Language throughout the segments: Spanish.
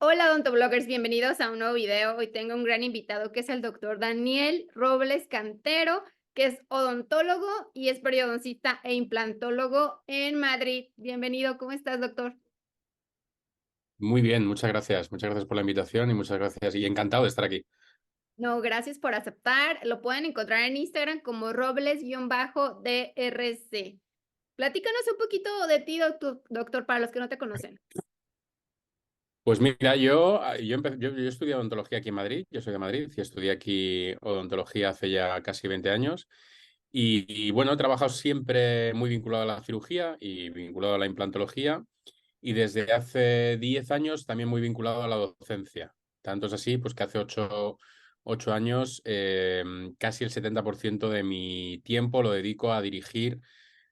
Hola odontobloggers, bienvenidos a un nuevo video. Hoy tengo un gran invitado que es el doctor Daniel Robles Cantero, que es odontólogo y es periodoncista e implantólogo en Madrid. Bienvenido, ¿cómo estás, doctor? Muy bien, muchas gracias. Muchas gracias por la invitación y muchas gracias. Y encantado de estar aquí. No, gracias por aceptar. Lo pueden encontrar en Instagram como robles-drc. Platícanos un poquito de ti, doctor, para los que no te conocen. Pues mira, yo estudié odontología aquí en Madrid. Yo soy de Madrid y estudié aquí odontología hace ya casi 20 años. Y bueno, he trabajado siempre muy vinculado a la cirugía y vinculado a la implantología. Y desde hace 10 años también muy vinculado a la docencia. Tanto es así, pues que hace 8 años casi el 70% de mi tiempo lo dedico a dirigir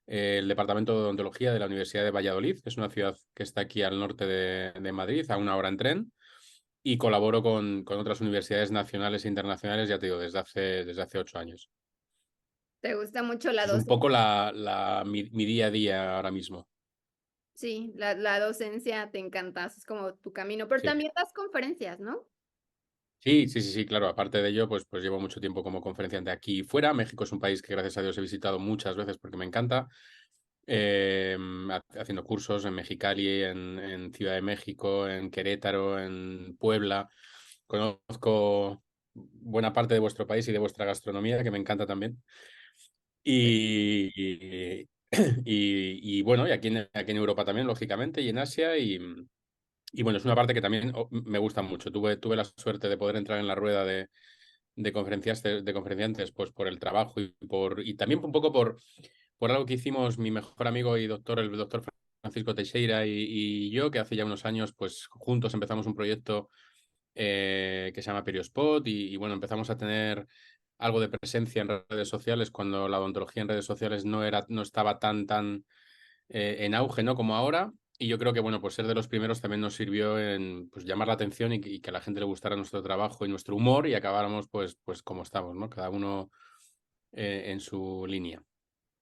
el Departamento de Odontología de la Universidad de Valladolid. Es una ciudad que está aquí al norte de Madrid, a una hora en tren, y colaboro con otras universidades nacionales e internacionales, ya te digo, desde hace 8 años. ¿Te gusta mucho la Es un docencia? poco mi día a día ahora mismo. Sí, la docencia te encanta, es como tu camino, pero Sí. también das conferencias, ¿no? Sí, sí, sí, sí, claro. Aparte de ello, pues llevo mucho tiempo como conferenciante aquí y fuera. México es un país que, gracias a Dios, he visitado muchas veces porque me encanta. Haciendo cursos en Mexicali, en Ciudad de México, en Querétaro, en Puebla. Conozco buena parte de vuestro país y de vuestra gastronomía, que me encanta también. Y, y, y bueno, y aquí en Europa también, lógicamente, y en Asia. Y bueno, es una parte que también me gusta mucho. Tuve la suerte de poder entrar en la rueda de conferenciantes, pues por el trabajo y también un poco por algo que hicimos mi mejor amigo y el doctor Francisco Teixeira y yo, que hace ya unos años, pues juntos empezamos un proyecto que se llama Periospot y bueno, empezamos a tener algo de presencia en redes sociales cuando la odontología en redes sociales no estaba tan en auge, ¿no? Como ahora. Y yo creo que, bueno, pues ser de los primeros también nos sirvió en pues, llamar la atención y que a la gente le gustara nuestro trabajo y nuestro humor y acabáramos pues como estamos, ¿no? Cada uno en su línea.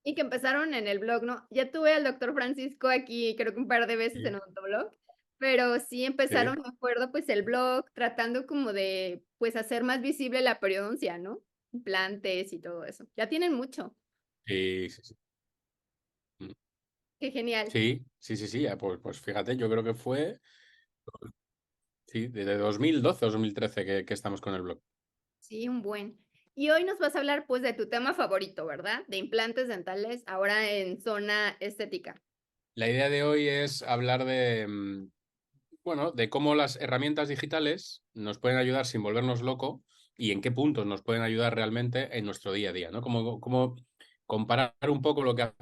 Y que empezaron en el blog, ¿no? Ya tuve al doctor Francisco aquí, creo que un par de veces Sí, en Odontoblog, pero sí sí, empezaron, me acuerdo, pues el blog tratando como de, pues hacer más visible la periodoncia, ¿no? Implantes y todo eso. Ya tienen mucho. sí, sí, sí. Mm. Qué genial. Sí, sí, sí, sí, pues fíjate, yo creo que fue, sí, desde 2012 o 2013 que estamos con el blog. Sí, un buen. Y hoy nos vas a hablar, pues, de tu tema favorito, ¿verdad? De implantes dentales, ahora en zona estética. La idea de hoy es hablar bueno, de cómo las herramientas digitales nos pueden ayudar sin volvernos loco y en qué puntos nos pueden ayudar realmente en nuestro día a día, ¿no? Como comparar un poco lo que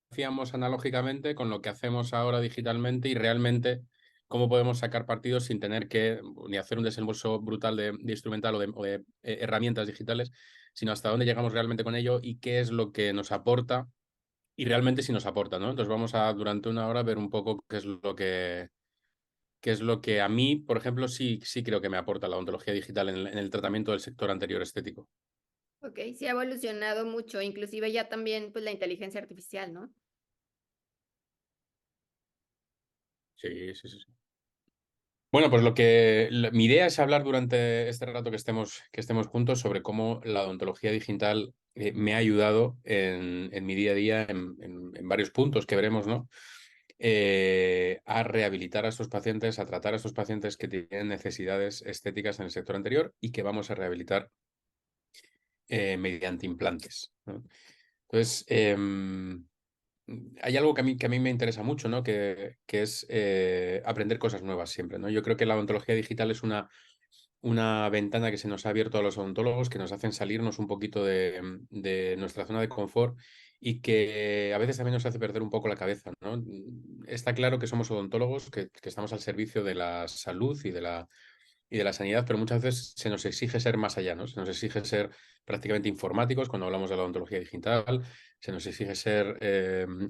hacíamos analógicamente con lo que hacemos ahora digitalmente y realmente cómo podemos sacar partidos sin tener que ni hacer un desembolso brutal de instrumental o de herramientas digitales, sino hasta dónde llegamos realmente con ello y qué es lo que nos aporta y realmente si nos aporta, ¿no? Entonces vamos a durante una hora ver un poco qué es lo que a mí, por ejemplo, sí creo que me aporta la ontología digital en el tratamiento del sector anterior estético. Ok, sí ha evolucionado mucho, inclusive ya también, pues, la inteligencia artificial, ¿no? Sí, sí, sí, sí. Bueno, pues mi idea es hablar durante este rato que estemos juntos sobre cómo la odontología digital me ha ayudado en mi día a día en varios puntos que veremos, ¿no? A rehabilitar a estos pacientes, a tratar a estos pacientes que tienen necesidades estéticas en el sector anterior y que vamos a rehabilitar mediante implantes, ¿no? Entonces, hay algo que a mí me interesa mucho, ¿no? Que es aprender cosas nuevas siempre, ¿no? Yo creo que la odontología digital es una ventana que se nos ha abierto a los odontólogos, que nos hacen salirnos un poquito de nuestra zona de confort y que a veces también nos hace perder un poco la cabeza, ¿no? Está claro que somos odontólogos, que estamos al servicio de la salud y de la sanidad, pero muchas veces se nos exige ser más allá, ¿no? Se nos exige ser prácticamente informáticos cuando hablamos de la odontología digital, se nos exige ser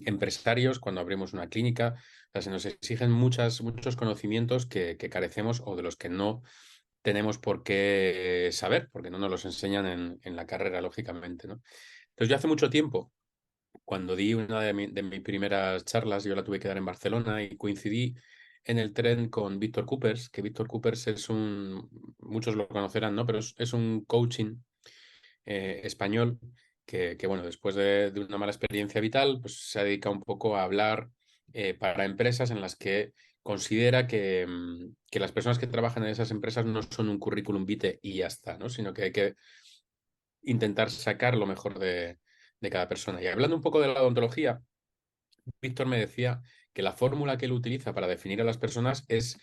empresarios cuando abrimos una clínica, o sea, se nos exigen muchos conocimientos que carecemos o de los que no tenemos por qué saber, porque no nos los enseñan en la carrera, lógicamente, ¿no? Entonces, yo hace mucho tiempo, cuando di una de mis primeras charlas, yo la tuve que dar en Barcelona y coincidí en el tren con Víctor Coopers, que Víctor Coopers es muchos lo conocerán, ¿no? Pero es un coaching español que, bueno, después de una mala experiencia vital, pues se dedica un poco a hablar para empresas en las que considera que las personas que trabajan en esas empresas no son un currículum vitae y ya está, ¿no? Sino que hay que intentar sacar lo mejor de cada persona. Y hablando un poco de la odontología, Víctor me decía que la fórmula que él utiliza para definir a las personas es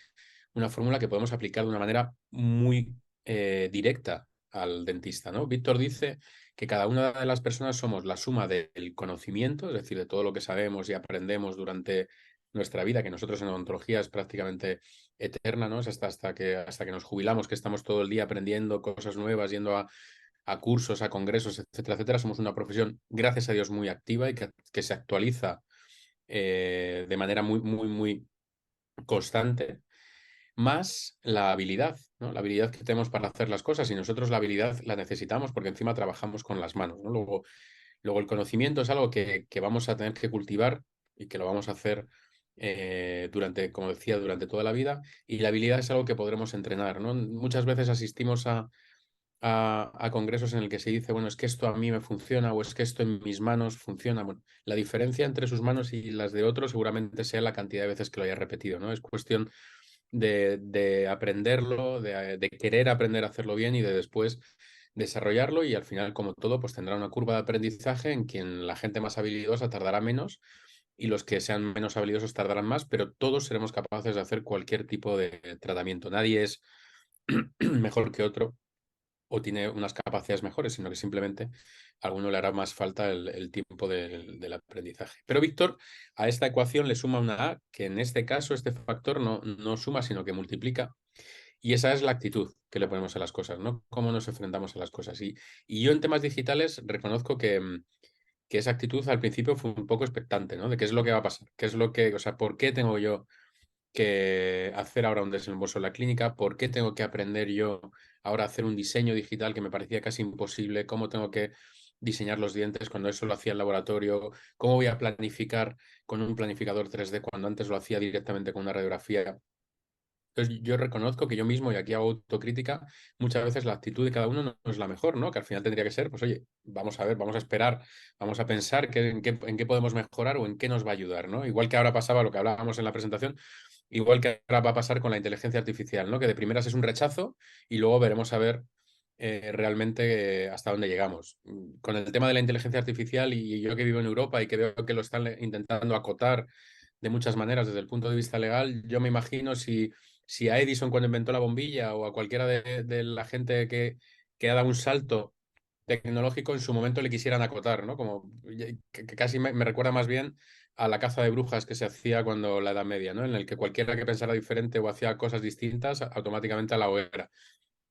una fórmula que podemos aplicar de una manera muy directa al dentista, ¿no? Víctor dice que cada una de las personas somos la suma del conocimiento, es decir, de todo lo que sabemos y aprendemos durante nuestra vida, que nosotros en odontología es prácticamente eterna, ¿no? Es hasta que nos jubilamos, que estamos todo el día aprendiendo cosas nuevas, yendo a cursos, a congresos, etcétera, etcétera. Somos una profesión, gracias a Dios, muy activa y que se actualiza de manera muy, muy, muy constante, más la habilidad, ¿no? La habilidad que tenemos para hacer las cosas y nosotros la habilidad la necesitamos porque encima trabajamos con las manos, ¿no? Luego el conocimiento es algo que vamos a tener que cultivar y que lo vamos a hacer durante, como decía, durante toda la vida y la habilidad es algo que podremos entrenar, ¿no? Muchas veces asistimos a congresos en el que se dice, bueno, es que esto a mí me funciona o es que esto en mis manos funciona. Bueno, la diferencia entre sus manos y las de otros seguramente sea la cantidad de veces que lo haya repetido, ¿no? Es cuestión de aprenderlo, de querer aprender a hacerlo bien y de después desarrollarlo y al final, como todo, pues tendrá una curva de aprendizaje en quien la gente más habilidosa tardará menos y los que sean menos habilidosos tardarán más, pero todos seremos capaces de hacer cualquier tipo de tratamiento. Nadie es mejor que otro o tiene unas capacidades mejores, sino que simplemente a alguno le hará más falta el tiempo del aprendizaje. Pero Víctor a esta ecuación le suma una A, que en este caso este factor no suma, sino que multiplica. Y esa es la actitud que le ponemos a las cosas, ¿no? Cómo nos enfrentamos a las cosas. Y yo en temas digitales reconozco que esa actitud al principio fue un poco expectante, ¿no? De qué es lo que va a pasar, qué es lo que, o sea, ¿por qué tengo yo que hacer ahora un desembolso en la clínica? ¿Por qué tengo que aprender yo ahora a hacer un diseño digital que me parecía casi imposible? ¿Cómo tengo que diseñar los dientes cuando eso lo hacía en laboratorio? ¿Cómo voy a planificar con un planificador 3D cuando antes lo hacía directamente con una radiografía? Entonces yo reconozco que yo mismo, y aquí hago autocrítica, muchas veces la actitud de cada uno no es la mejor, ¿no? Que al final tendría que ser, pues oye, vamos a ver, vamos a esperar, vamos a pensar en qué podemos mejorar o en qué nos va a ayudar, ¿no? Igual que ahora pasaba lo que hablábamos en la presentación, igual que ahora va a pasar con la inteligencia artificial, ¿no? Que de primeras es un rechazo y luego veremos a ver realmente hasta dónde llegamos. Con el tema de la inteligencia artificial y yo que vivo en Europa y que veo que lo están intentando acotar de muchas maneras desde el punto de vista legal, yo me imagino si a Edison cuando inventó la bombilla o a cualquiera de la gente que ha dado un salto tecnológico en su momento le quisieran acotar, ¿no? Como que casi me recuerda más bien a la caza de brujas que se hacía cuando la Edad Media, ¿no? En el que cualquiera que pensara diferente o hacía cosas distintas automáticamente a la hoguera.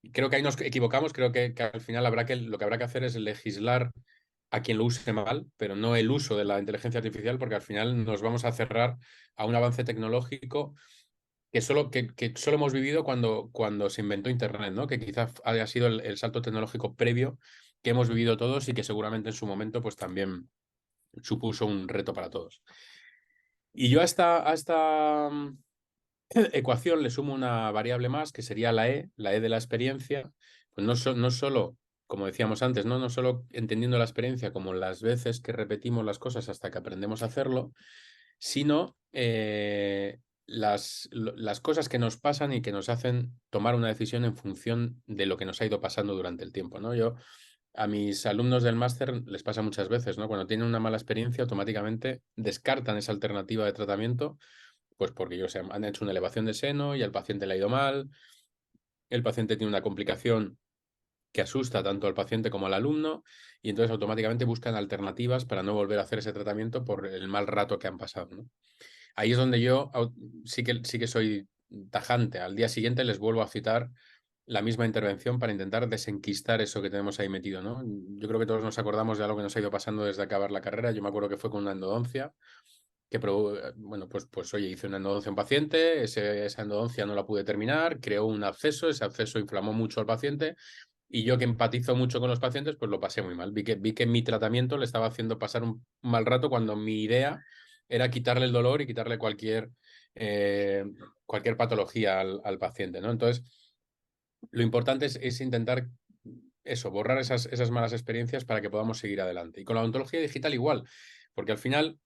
Y creo que ahí nos equivocamos, creo que al final lo que habrá que hacer es legislar a quien lo use mal, pero no el uso de la inteligencia artificial, porque al final nos vamos a cerrar a un avance tecnológico que solo hemos vivido cuando se inventó Internet, ¿no? Que quizás haya sido el salto tecnológico previo que hemos vivido todos y que seguramente en su momento pues también supuso un reto para todos. Y yo a esta ecuación le sumo una variable más que sería la E de la experiencia, pues no solo, como decíamos antes, no solo entendiendo la experiencia como las veces que repetimos las cosas hasta que aprendemos a hacerlo, sino las cosas que nos pasan y que nos hacen tomar una decisión en función de lo que nos ha ido pasando durante el tiempo, ¿no? Yo a mis alumnos del máster les pasa muchas veces, ¿no? Cuando tienen una mala experiencia, automáticamente descartan esa alternativa de tratamiento, pues porque ellos han hecho una elevación de seno y al paciente le ha ido mal, el paciente tiene una complicación que asusta tanto al paciente como al alumno y entonces automáticamente buscan alternativas para no volver a hacer ese tratamiento por el mal rato que han pasado, ¿no? Ahí es donde yo sí que soy tajante. Al día siguiente les vuelvo a citar la misma intervención para intentar desenquistar eso que tenemos ahí metido, ¿no? Yo creo que todos nos acordamos de algo que nos ha ido pasando desde acabar la carrera. Yo me acuerdo que fue con una endodoncia, bueno, pues oye, hice una endodoncia a un paciente, esa endodoncia no la pude terminar, creó un absceso, ese absceso inflamó mucho al paciente y yo que empatizo mucho con los pacientes, pues lo pasé muy mal. Vi que mi tratamiento le estaba haciendo pasar un mal rato cuando mi idea era quitarle el dolor y quitarle cualquier eh, cualquier patología al paciente, ¿no? Entonces, lo importante es intentar eso, borrar esas malas experiencias para que podamos seguir adelante. Y con la odontología digital igual, porque al final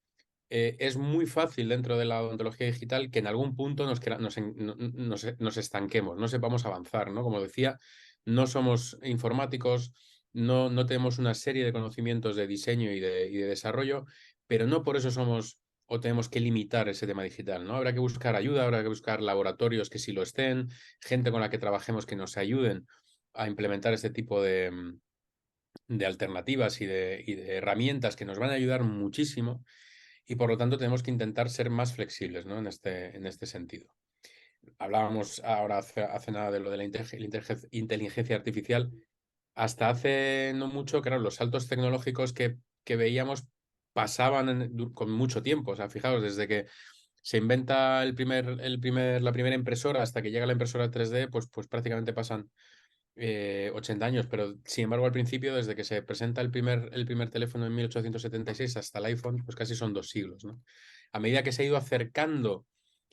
es muy fácil dentro de la odontología digital que en algún punto nos estanquemos, no sepamos avanzar, ¿no? Como decía, no somos informáticos, no tenemos una serie de conocimientos de diseño y de desarrollo, pero no por eso somos o tenemos que limitar ese tema digital, ¿no? Habrá que buscar ayuda, habrá que buscar laboratorios que sí lo estén, gente con la que trabajemos que nos ayuden a implementar este tipo de alternativas y de herramientas que nos van a ayudar muchísimo y por lo tanto tenemos que intentar ser más flexibles, ¿no? En este sentido. Hablábamos ahora hace nada de lo de la inteligencia artificial. Hasta hace no mucho, claro, los saltos tecnológicos que veíamos pasaban con mucho tiempo. O sea, fijaos, desde que se inventa la primera impresora hasta que llega la impresora 3D, pues prácticamente pasan 80 años, pero sin embargo al principio, desde que se presenta el primer teléfono en 1876 hasta el iPhone, pues casi son 2 siglos, ¿no? A medida que se ha ido acercando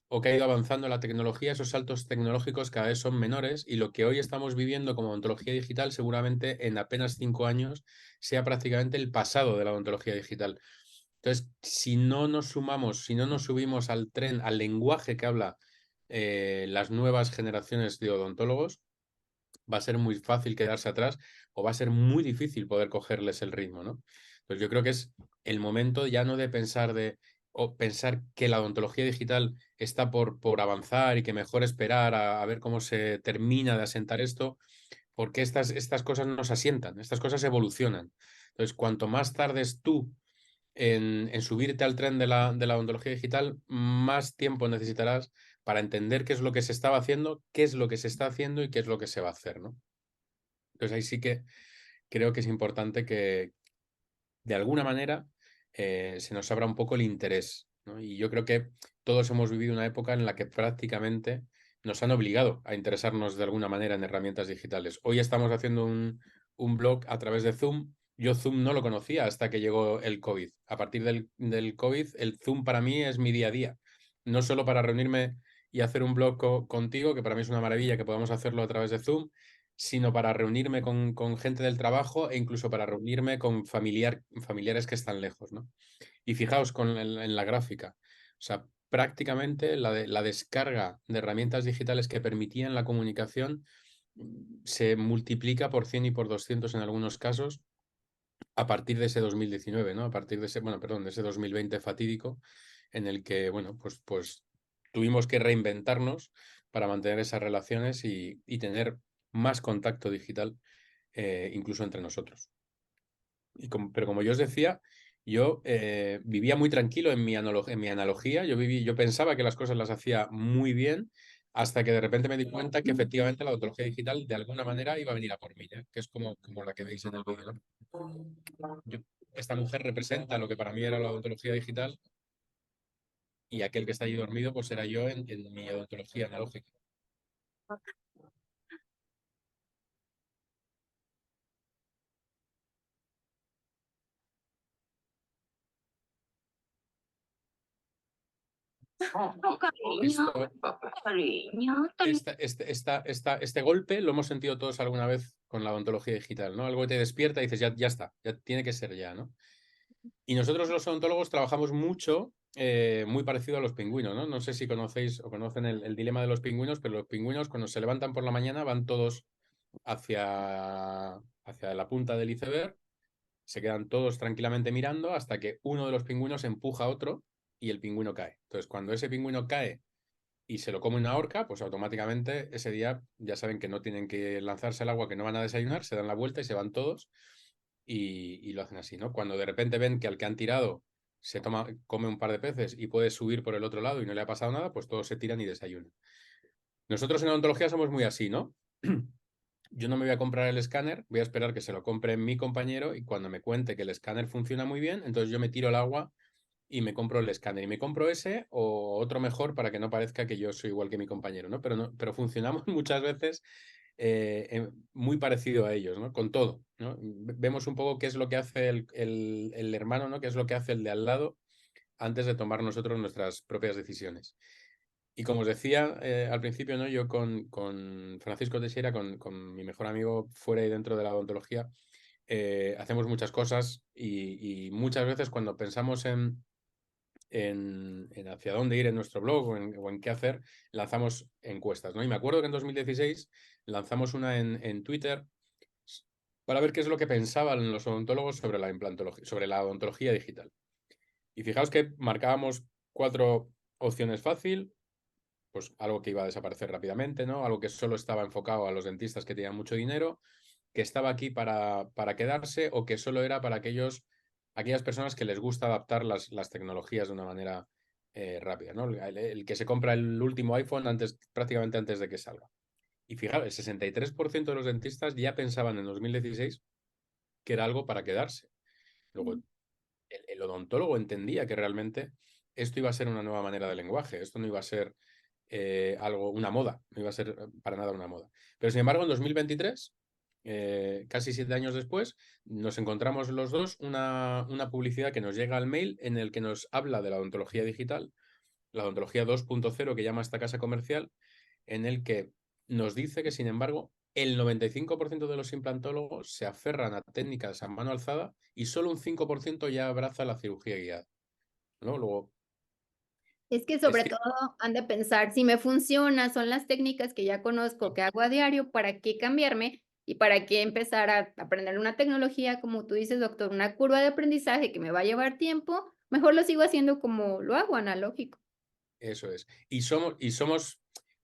o que ha ido avanzando la tecnología, esos saltos tecnológicos cada vez son menores y lo que hoy estamos viviendo como odontología digital seguramente en apenas 5 años sea prácticamente el pasado de la odontología digital. Entonces, si no nos sumamos, si no nos subimos al tren, al lenguaje que habla las nuevas generaciones de odontólogos, va a ser muy fácil quedarse atrás o va a ser muy difícil poder cogerles el ritmo, ¿no? Pues yo creo que es el momento ya no de pensar que la odontología digital está por avanzar y que mejor esperar a ver cómo se termina de asentar esto, porque estas cosas no se asientan, estas cosas evolucionan. Entonces, cuanto más tardes tú en subirte al tren de la odontología digital, más tiempo necesitarás para entender qué es lo que se estaba haciendo, qué es lo que se está haciendo y qué es lo que se va a hacer, ¿no? Entonces ahí sí que creo que es importante que de alguna manera se nos abra un poco el interés, ¿no? Y yo creo que todos hemos vivido una época en la que prácticamente nos han obligado a interesarnos de alguna manera en herramientas digitales. Hoy estamos haciendo un blog a través de Zoom. Yo Zoom no lo conocía hasta que llegó el COVID. A partir del COVID, el Zoom para mí es mi día a día. No solo para reunirme y hacer un blog contigo, que para mí es una maravilla que podamos hacerlo a través de Zoom, sino para reunirme con gente del trabajo e incluso para reunirme con familiares que están lejos, ¿no? Y fijaos en la gráfica. O sea, prácticamente la descarga de herramientas digitales que permitían la comunicación se multiplica por 100 y por 200 en algunos casos a partir de ese 2019, ¿no? A partir de ese, bueno, perdón, de ese 2020 fatídico en el que, bueno, pues tuvimos que reinventarnos para mantener esas relaciones y tener más contacto digital, incluso entre nosotros. Pero como yo os decía, yo vivía muy tranquilo en mi analogía. Yo pensaba que las cosas las hacía muy bien hasta que de repente me di cuenta que efectivamente la odontología digital de alguna manera iba a venir a por mí, ¿eh? Que es como la que veis en el vídeo, ¿no? Esta mujer representa lo que para mí era la odontología digital y aquel que está allí dormido pues era yo en mi odontología analógica. Esto, este golpe lo hemos sentido todos alguna vez con la odontología digital, ¿no? Algo que te despierta y dices, ya está, ya tiene que ser ya, ¿no? Y nosotros los odontólogos trabajamos mucho, muy parecido a los pingüinos, ¿no? No sé si conocéis o conocen el dilema de los pingüinos, pero los pingüinos cuando se levantan por la mañana van todos hacia la punta del iceberg, se quedan todos tranquilamente mirando hasta que uno de los pingüinos empuja a otro y el pingüino cae. Entonces, cuando ese pingüino cae y se lo come una orca, pues automáticamente ese día ya saben que no tienen que lanzarse al agua, que no van a desayunar, se dan la vuelta y se van todos y lo hacen así, ¿no? Cuando de repente ven que al que han tirado come un par de peces y puede subir por el otro lado y no le ha pasado nada, pues todos se tiran y desayunan. Nosotros en odontología somos muy así, ¿no? Yo no me voy a comprar el escáner, voy a esperar que se lo compre mi compañero y cuando me cuente que el escáner funciona muy bien, entonces yo me tiro al agua y me compro el escáner. Y me compro ese o otro mejor para que no parezca que yo soy igual que mi compañero, ¿no? Pero funcionamos muchas veces muy parecido a ellos, ¿no? Con todo, ¿no? Vemos un poco qué es lo que hace el hermano, ¿no? Qué es lo que hace el de al lado antes de tomar nosotros nuestras propias decisiones. Y como os decía al principio, ¿no? Yo con Francisco Teixeira, con mi mejor amigo fuera y dentro de la odontología, hacemos muchas cosas y muchas veces cuando pensamos en hacia dónde ir en nuestro blog o en qué hacer, lanzamos encuestas, ¿no? Y me acuerdo que en 2016 lanzamos una en Twitter para ver qué es lo que pensaban los odontólogos sobre la implantología, sobre la odontología digital. Y fijaos que marcábamos 4 opciones fácil, pues algo que iba a desaparecer rápidamente, ¿no? Algo que solo estaba enfocado a los dentistas que tenían mucho dinero, que estaba aquí para quedarse o que solo era para aquellas personas que les gusta adaptar las tecnologías de una manera rápida, ¿no? El que se compra el último iPhone prácticamente antes de que salga. Y fijaros, el 63% de los dentistas ya pensaban en 2016 que era algo para quedarse. Luego, Mm. el odontólogo entendía que realmente esto iba a ser una nueva manera de lenguaje, esto no iba a ser una moda, no iba a ser para nada una moda. Pero sin embargo, en 2023, casi 7 años después, nos encontramos los dos una publicidad que nos llega al mail en el que nos habla de la odontología digital, la odontología 2.0 que llama esta casa comercial, en el que nos dice que, sin embargo, el 95% de los implantólogos se aferran a técnicas a mano alzada y solo un 5% ya abraza la cirugía guiada, ¿no? Luego, Es que es sobre cierto, todo han de pensar, si me funciona, son las técnicas que ya conozco, que hago a diario, ¿para qué cambiarme? Y para qué empezar a aprender una tecnología, como tú dices, doctor, una curva de aprendizaje que me va a llevar tiempo, mejor lo sigo haciendo como lo hago, analógico. eso es.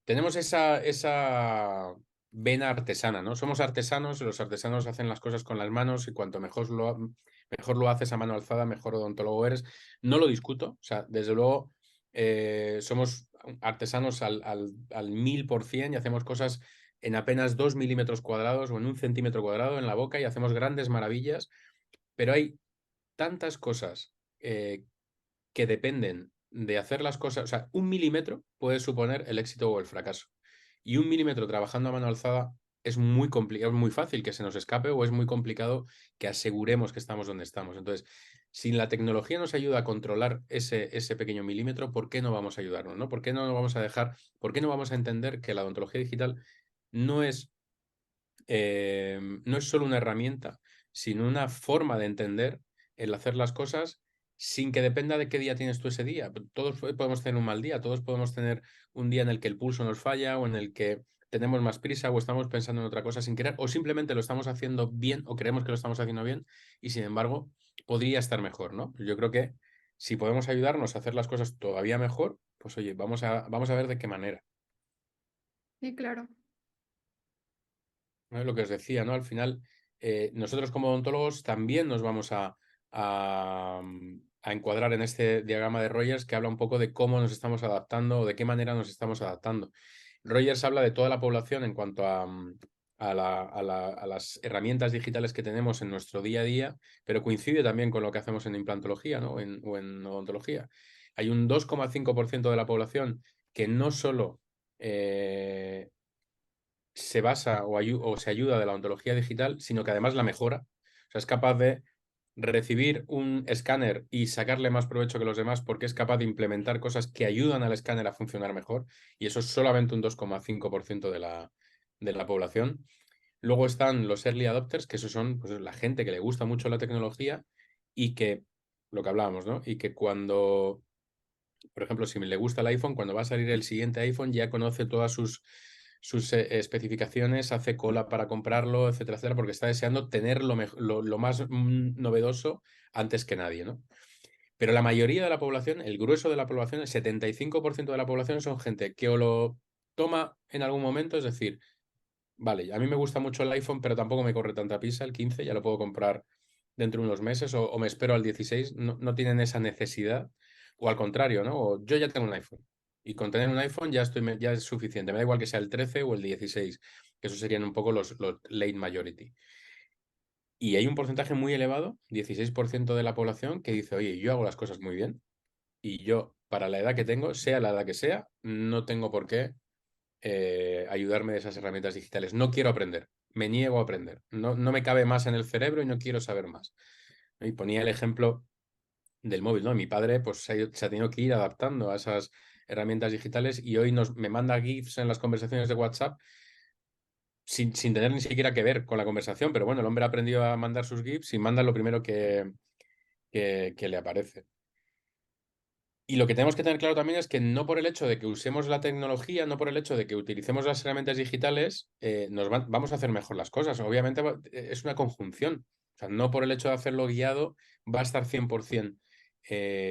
Tenemos esa vena artesana, ¿no? Somos artesanos, los artesanos hacen las cosas con las manos y cuanto mejor lo haces a mano alzada, mejor odontólogo eres. No lo discuto, o sea, desde luego somos artesanos al 1000% y hacemos cosas en apenas 2 milímetros cuadrados o en 1 centímetro cuadrado en la boca y hacemos grandes maravillas, pero hay tantas cosas que dependen de hacer las cosas, o sea, 1 milímetro puede suponer el éxito o el fracaso. Y 1 milímetro trabajando a mano alzada es muy complicado, es muy fácil que se nos escape o es muy complicado que aseguremos que estamos donde estamos. Entonces, si la tecnología nos ayuda a controlar ese pequeño milímetro, ¿por qué no vamos a ayudarnos? ¿No? ¿Por qué no nos vamos a dejar, por qué no vamos a entender que la odontología digital no es, no es solo una herramienta, sino una forma de entender el hacer las cosas sin que dependa de qué día tienes tú ese día? Todos podemos tener un mal día, todos podemos tener un día en el que el pulso nos falla o en el que tenemos más prisa o estamos pensando en otra cosa sin querer o simplemente lo estamos haciendo bien o creemos que lo estamos haciendo bien y sin embargo podría estar mejor, ¿no? Yo creo que si podemos ayudarnos a hacer las cosas todavía mejor, pues oye, vamos a ver de qué manera. Sí, claro. ¿No? Lo que os decía, ¿no? Al final, nosotros como odontólogos también nos vamos a encuadrar en este diagrama de Rogers que habla un poco de cómo nos estamos adaptando o de qué manera nos estamos adaptando. Rogers habla de toda la población en cuanto a las herramientas digitales que tenemos en nuestro día a día, pero coincide también con lo que hacemos en implantología, ¿no? O en odontología. Hay un 2,5% de la población que no solo se basa o se ayuda de la ontología digital, sino que además la mejora. O sea, es capaz de recibir un escáner y sacarle más provecho que los demás porque es capaz de implementar cosas que ayudan al escáner a funcionar mejor. Y eso es solamente un 2,5% de la población. Luego están los early adopters, que esos son pues, la gente que le gusta mucho la tecnología y que, lo que hablábamos, ¿no? Y que cuando, por ejemplo, si le gusta el iPhone, cuando va a salir el siguiente iPhone ya conoce todas sus especificaciones, hace cola para comprarlo, etcétera, etcétera, porque está deseando tener lo más novedoso antes que nadie, ¿no? Pero la mayoría de la población, el grueso de la población, el 75% de la población son gente que o lo toma en algún momento, es decir, vale, a mí me gusta mucho el iPhone, pero tampoco me corre tanta prisa, el 15 ya lo puedo comprar dentro de unos meses o me espero al 16, no, no tienen esa necesidad, o al contrario, ¿no? O yo ya tengo un iPhone y con tener un iPhone ya es suficiente, me da igual que sea el 13 o el 16, que esos serían un poco los late majority. Y hay un porcentaje muy elevado, 16% de la población, que dice, oye, yo hago las cosas muy bien y yo, para la edad que tengo, sea la edad que sea, no tengo por qué ayudarme de esas herramientas digitales. No quiero aprender, me niego a aprender. No, no me cabe más en el cerebro y no quiero saber más. Y ponía el ejemplo del móvil, ¿no? Mi padre pues se ha tenido que ir adaptando a esas herramientas digitales y hoy me manda GIFs en las conversaciones de WhatsApp sin tener ni siquiera que ver con la conversación, pero bueno, el hombre ha aprendido a mandar sus GIFs y manda lo primero que le aparece. Y lo que tenemos que tener claro también es que no por el hecho de que usemos la tecnología, no por el hecho de que utilicemos las herramientas digitales, vamos a hacer mejor las cosas. Obviamente es una conjunción. O sea, no por el hecho de hacerlo guiado va a estar 100%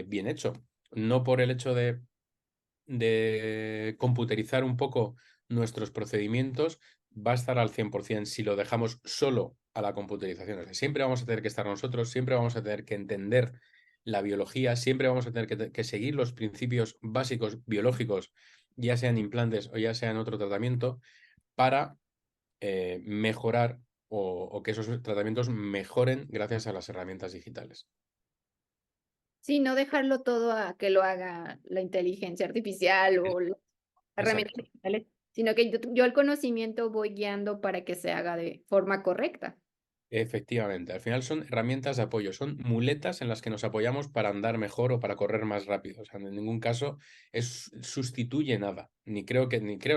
bien hecho. No por el hecho de computerizar un poco nuestros procedimientos va a estar al 100% si lo dejamos solo a la computerización. O sea, siempre vamos a tener que estar nosotros, siempre vamos a tener que entender la biología, siempre vamos a tener que seguir los principios básicos biológicos, ya sean implantes o ya sean otro tratamiento, para mejorar o que esos tratamientos mejoren gracias a las herramientas digitales. Sí, no dejarlo todo a que lo haga la inteligencia artificial o las herramientas Exacto. digitales, sino que yo el conocimiento voy guiando para que se haga de forma correcta. Efectivamente, al final son herramientas de apoyo, son muletas en las que nos apoyamos para andar mejor o para correr más rápido. O sea, en ningún caso sustituye nada. Ni creo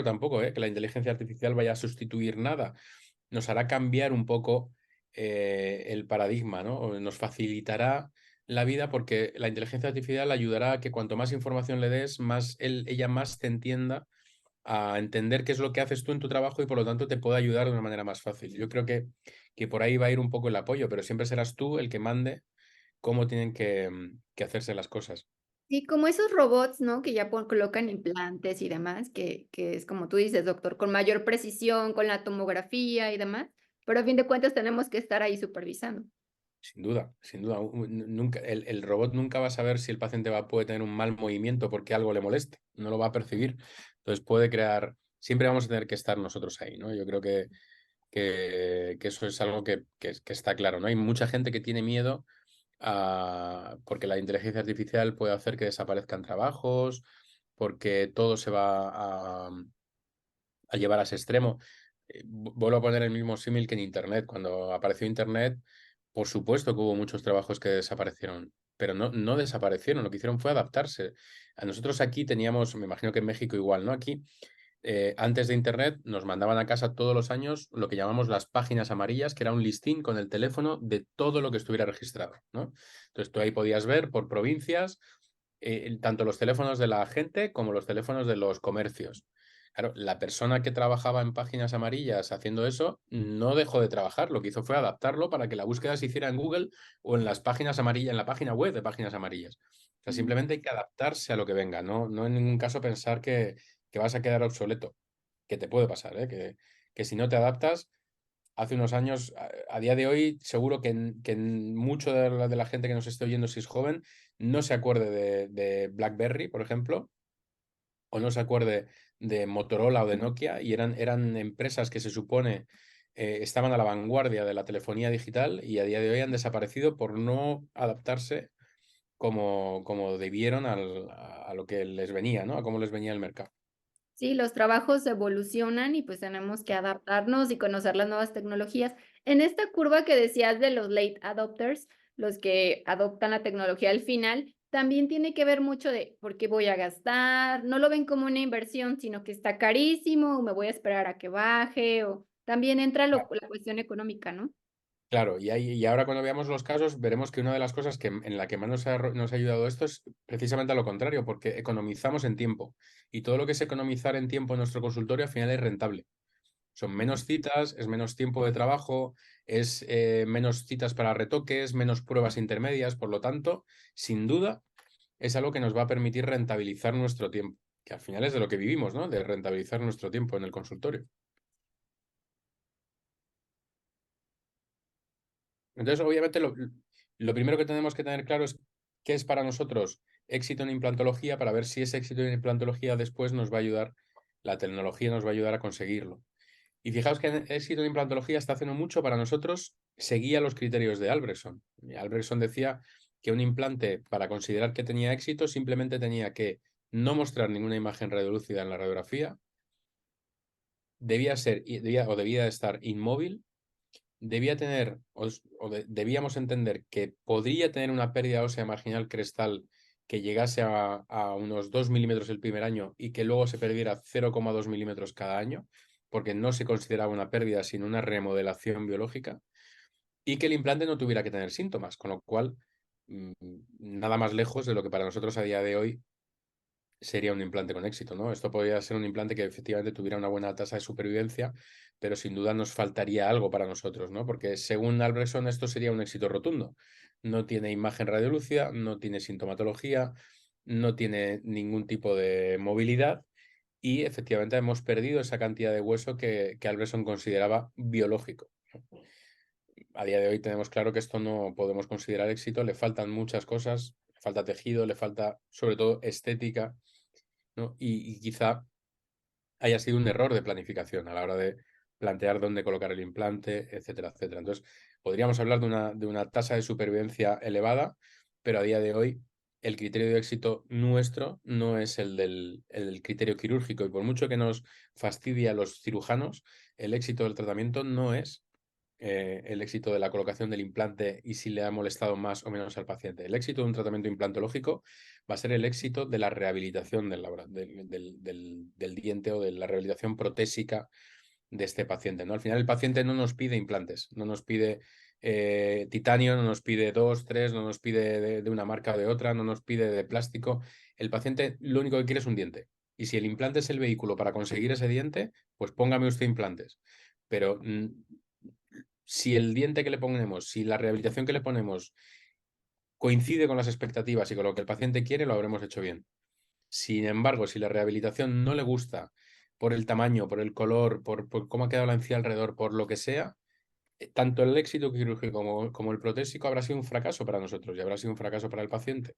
tampoco que la inteligencia artificial vaya a sustituir nada. Nos hará cambiar un poco el paradigma, ¿no? O nos facilitará la vida porque la inteligencia artificial ayudará a que cuanto más información le des, ella más te entienda a entender qué es lo que haces tú en tu trabajo y por lo tanto te puede ayudar de una manera más fácil. Yo creo que por ahí va a ir un poco el apoyo, pero siempre serás tú el que mande cómo tienen que hacerse las cosas. Sí, como esos robots, ¿no? Que ya colocan implantes y demás, que es como tú dices, doctor, con mayor precisión, con la tomografía y demás, pero a fin de cuentas tenemos que estar ahí supervisando. Sin duda, sin duda. Nunca, el robot nunca va a saber si el paciente puede tener un mal movimiento porque algo le moleste, no lo va a percibir. Entonces puede crear, siempre vamos a tener que estar nosotros ahí, ¿no? Yo creo que eso es algo que está claro, ¿no? Hay mucha gente que tiene miedo porque la inteligencia artificial puede hacer que desaparezcan trabajos, porque todo se va a llevar a ese extremo. Vuelvo a poner el mismo símil que en Internet. Cuando apareció Internet, por supuesto que hubo muchos trabajos que desaparecieron, pero no desaparecieron, lo que hicieron fue adaptarse. A nosotros aquí teníamos, me imagino que en México igual, ¿no? Aquí antes de Internet nos mandaban a casa todos los años lo que llamamos las páginas amarillas, que era un listín con el teléfono de todo lo que estuviera registrado, ¿no? Entonces tú ahí podías ver por provincias tanto los teléfonos de la gente como los teléfonos de los comercios. Claro, la persona que trabajaba en páginas amarillas haciendo eso no dejó de trabajar, lo que hizo fue adaptarlo para que la búsqueda se hiciera en Google o en las páginas amarillas, en la página web de páginas amarillas. O sea, Ujú. simplemente hay que adaptarse a lo que venga, no en ningún caso pensar que vas a quedar obsoleto, que te puede pasar, ¿eh? Que si no te adaptas, hace unos años, a día de hoy, seguro que mucho de la gente que nos esté oyendo, si es joven, no se acuerde de BlackBerry, por ejemplo, o no se acuerde de Motorola o de Nokia, y eran empresas que se supone estaban a la vanguardia de la telefonía digital y a día de hoy han desaparecido por no adaptarse como debieron a lo que les venía, ¿no? A cómo les venía el mercado. Sí, los trabajos evolucionan y pues tenemos que adaptarnos y conocer las nuevas tecnologías. En esta curva que decías de los late adopters, los que adoptan la tecnología al final, también tiene que ver mucho de por qué voy a gastar, no lo ven como una inversión, sino que está carísimo, o me voy a esperar a que baje, o también entra la cuestión económica, ¿no? Claro, y ahora cuando veamos los casos, veremos que una de las cosas en la que más nos ha ayudado esto es precisamente a lo contrario, porque economizamos en tiempo. Y todo lo que es economizar en tiempo en nuestro consultorio al final es rentable. Son menos citas, es menos tiempo de trabajo, es menos citas para retoques, menos pruebas intermedias. Por lo tanto, sin duda, es algo que nos va a permitir rentabilizar nuestro tiempo, que al final es de lo que vivimos, ¿no? De rentabilizar nuestro tiempo en el consultorio. Entonces, obviamente, lo primero que tenemos que tener claro es qué es para nosotros éxito en implantología para ver si ese éxito en implantología después nos va a ayudar, la tecnología nos va a ayudar a conseguirlo. Y fijaos que en éxito en implantología está haciendo mucho para nosotros, seguía los criterios de Albrechtson. Y Albrechtson decía que un implante, para considerar que tenía éxito, simplemente tenía que no mostrar ninguna imagen radiolúcida en la radiografía, debía de estar inmóvil, debía tener, debíamos entender que podría tener una pérdida ósea marginal crestal que llegase a unos 2 milímetros el primer año y que luego se perdiera 0,2 milímetros cada año, porque no se consideraba una pérdida, sino una remodelación biológica, y que el implante no tuviera que tener síntomas, con lo cual, nada más lejos de lo que para nosotros a día de hoy sería un implante con éxito, ¿no? Esto podría ser un implante que efectivamente tuviera una buena tasa de supervivencia, pero sin duda nos faltaría algo para nosotros, ¿no? Porque según Albrechtson esto sería un éxito rotundo. No tiene imagen radiolúcida, no tiene sintomatología, no tiene ningún tipo de movilidad y efectivamente hemos perdido esa cantidad de hueso que Albrechtson consideraba biológico. A día de hoy tenemos claro que esto no podemos considerar éxito, le faltan muchas cosas, le falta tejido, le falta sobre todo estética, ¿no? Y quizá haya sido un error de planificación a la hora de plantear dónde colocar el implante, etcétera, etcétera. Entonces, podríamos hablar de una tasa de supervivencia elevada, pero a día de hoy el criterio de éxito nuestro no es el del criterio quirúrgico y por mucho que nos fastidie a los cirujanos, el éxito del tratamiento no es el éxito de la colocación del implante y si le ha molestado más o menos al paciente. El éxito de un tratamiento implantológico va a ser el éxito de la rehabilitación del diente o de la rehabilitación protésica de este paciente, ¿no? Al final el paciente no nos pide implantes, no nos pide titanio, no nos pide 2, 3, no nos pide de una marca o de otra, no nos pide de plástico. El paciente lo único que quiere es un diente. Y si el implante es el vehículo para conseguir ese diente, pues póngame usted implantes. Pero si el diente que le ponemos, si la rehabilitación que le ponemos coincide con las expectativas y con lo que el paciente quiere, lo habremos hecho bien. Sin embargo, si la rehabilitación no le gusta por el tamaño, por el color, por cómo ha quedado la encía alrededor, por lo que sea, tanto el éxito quirúrgico como el protésico habrá sido un fracaso para nosotros y habrá sido un fracaso para el paciente.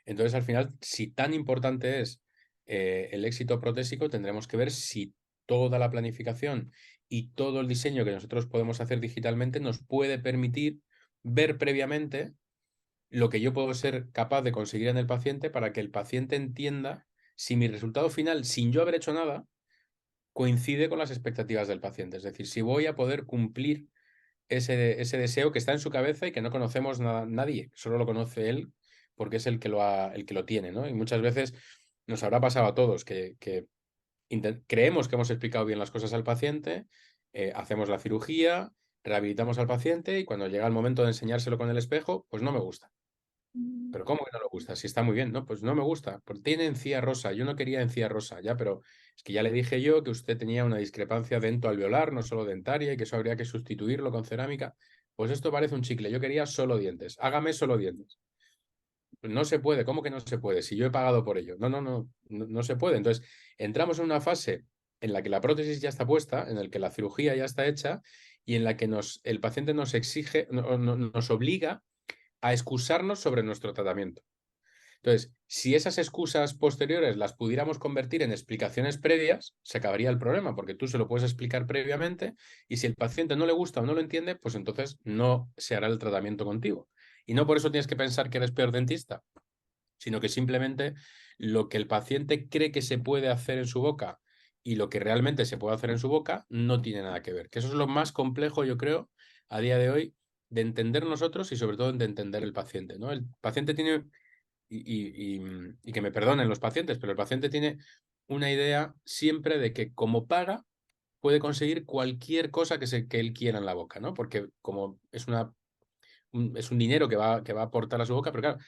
Entonces, al final, si tan importante es el éxito protésico, tendremos que ver si toda la planificación y todo el diseño que nosotros podemos hacer digitalmente nos puede permitir ver previamente lo que yo puedo ser capaz de conseguir en el paciente para que el paciente entienda si mi resultado final, sin yo haber hecho nada, coincide con las expectativas del paciente. Es decir, si voy a poder cumplir ese deseo que está en su cabeza y que no conocemos nadie, solo lo conoce él porque es el que lo tiene, ¿no? Y muchas veces nos habrá pasado a todos que creemos que hemos explicado bien las cosas al paciente, hacemos la cirugía, rehabilitamos al paciente y cuando llega el momento de enseñárselo con el espejo, pues no me gusta. Pero ¿cómo que no le gusta? Si está muy bien, ¿no? Pues no me gusta. Porque tiene encía rosa. Yo no quería encía rosa, ya, pero es que ya le dije yo que usted tenía una discrepancia dento-alveolar, no solo dentaria, y que eso habría que sustituirlo con cerámica. Pues esto parece un chicle. Yo quería solo dientes. Hágame solo dientes. Pues no se puede. ¿Cómo que no se puede? Si yo he pagado por ello. No se puede. Entonces, entramos en una fase en la que la prótesis ya está puesta, en la que la cirugía ya está hecha y en la que el paciente nos exige, nos obliga a excusarnos sobre nuestro tratamiento. Entonces, si esas excusas posteriores las pudiéramos convertir en explicaciones previas, se acabaría el problema, porque tú se lo puedes explicar previamente y si el paciente no le gusta o no lo entiende, pues entonces no se hará el tratamiento contigo. Y no por eso tienes que pensar que eres peor dentista, sino que simplemente lo que el paciente cree que se puede hacer en su boca y lo que realmente se puede hacer en su boca no tiene nada que ver. Que eso es lo más complejo, yo creo, a día de hoy, de entender nosotros y sobre todo de entender el paciente, ¿no? El paciente tiene y que me perdonen los pacientes, pero el paciente tiene una idea siempre de que como paga, puede conseguir cualquier cosa que él quiera en la boca, ¿no? Porque como es es un dinero que va a aportar a su boca, pero claro,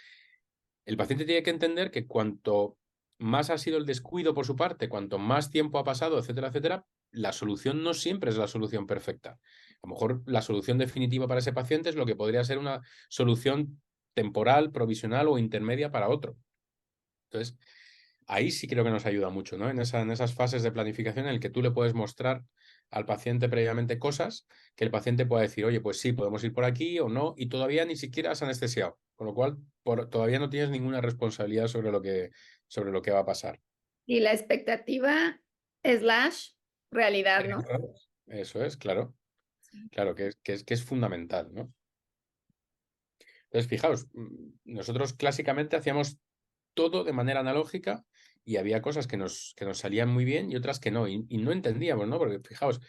el paciente tiene que entender que cuanto más ha sido el descuido por su parte, cuanto más tiempo ha pasado, etcétera, etcétera, la solución no siempre es la solución perfecta. A lo mejor la solución definitiva para ese paciente es lo que podría ser una solución temporal, provisional o intermedia para otro. Entonces, ahí sí creo que nos ayuda mucho, ¿no? En esas fases de planificación en el que tú le puedes mostrar al paciente previamente cosas que el paciente pueda decir, oye, pues sí, podemos ir por aquí o no, y todavía ni siquiera has anestesiado, con lo cual todavía no tienes ninguna responsabilidad sobre lo que va a pasar. Y la expectativa slash realidad, ¿no? Eso es, claro, Sí. claro, que es fundamental, ¿no? Entonces, fijaos, nosotros clásicamente hacíamos todo de manera analógica y había cosas que nos salían muy bien y otras que no, y no entendíamos, ¿no? Porque fijaos,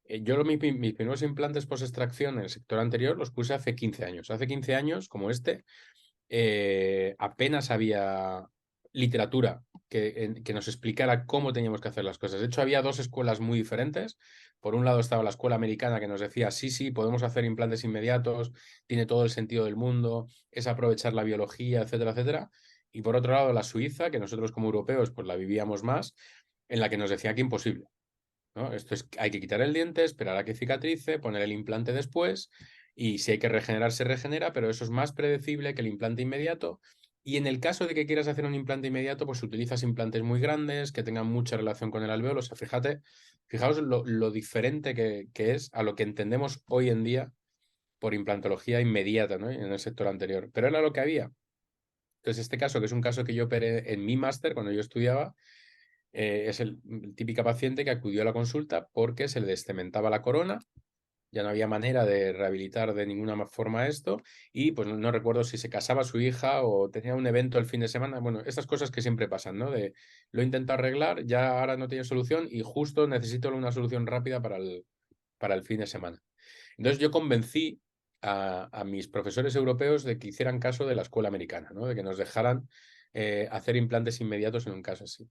yo mis primeros implantes post-extracción en el sector anterior los puse hace 15 años. Hace 15 años, como este, apenas había literatura que nos explicara cómo teníamos que hacer las cosas. De hecho, había dos escuelas muy diferentes. Por un lado estaba la escuela americana que nos decía, sí, sí, podemos hacer implantes inmediatos, tiene todo el sentido del mundo, es aprovechar la biología, etcétera, etcétera. Y por otro lado, la suiza, que nosotros como europeos pues la vivíamos más, en la que nos decía que imposible, ¿no? Esto es, hay que quitar el diente, esperar a que cicatrice, poner el implante después, y si hay que regenerar, se regenera, pero eso es más predecible que el implante inmediato. Y en el caso de que quieras hacer un implante inmediato, pues utilizas implantes muy grandes, que tengan mucha relación con el alvéolo. O sea, fijaos lo diferente que es a lo que entendemos hoy en día por implantología inmediata, ¿no? En el sector anterior. Pero era lo que había. Entonces, este caso, que es un caso que yo operé en mi máster cuando yo estudiaba, es el típica paciente que acudió a la consulta porque se le descementaba la corona, ya no había manera de rehabilitar de ninguna forma esto, y pues no recuerdo si se casaba su hija o tenía un evento el fin de semana. Bueno, estas cosas que siempre pasan, ¿no? De lo intento arreglar, ya ahora no tiene solución y justo necesito una solución rápida para el fin de semana. Entonces yo convencí a mis profesores europeos de que hicieran caso de la escuela americana, ¿no? De que nos dejaran hacer implantes inmediatos en un caso así.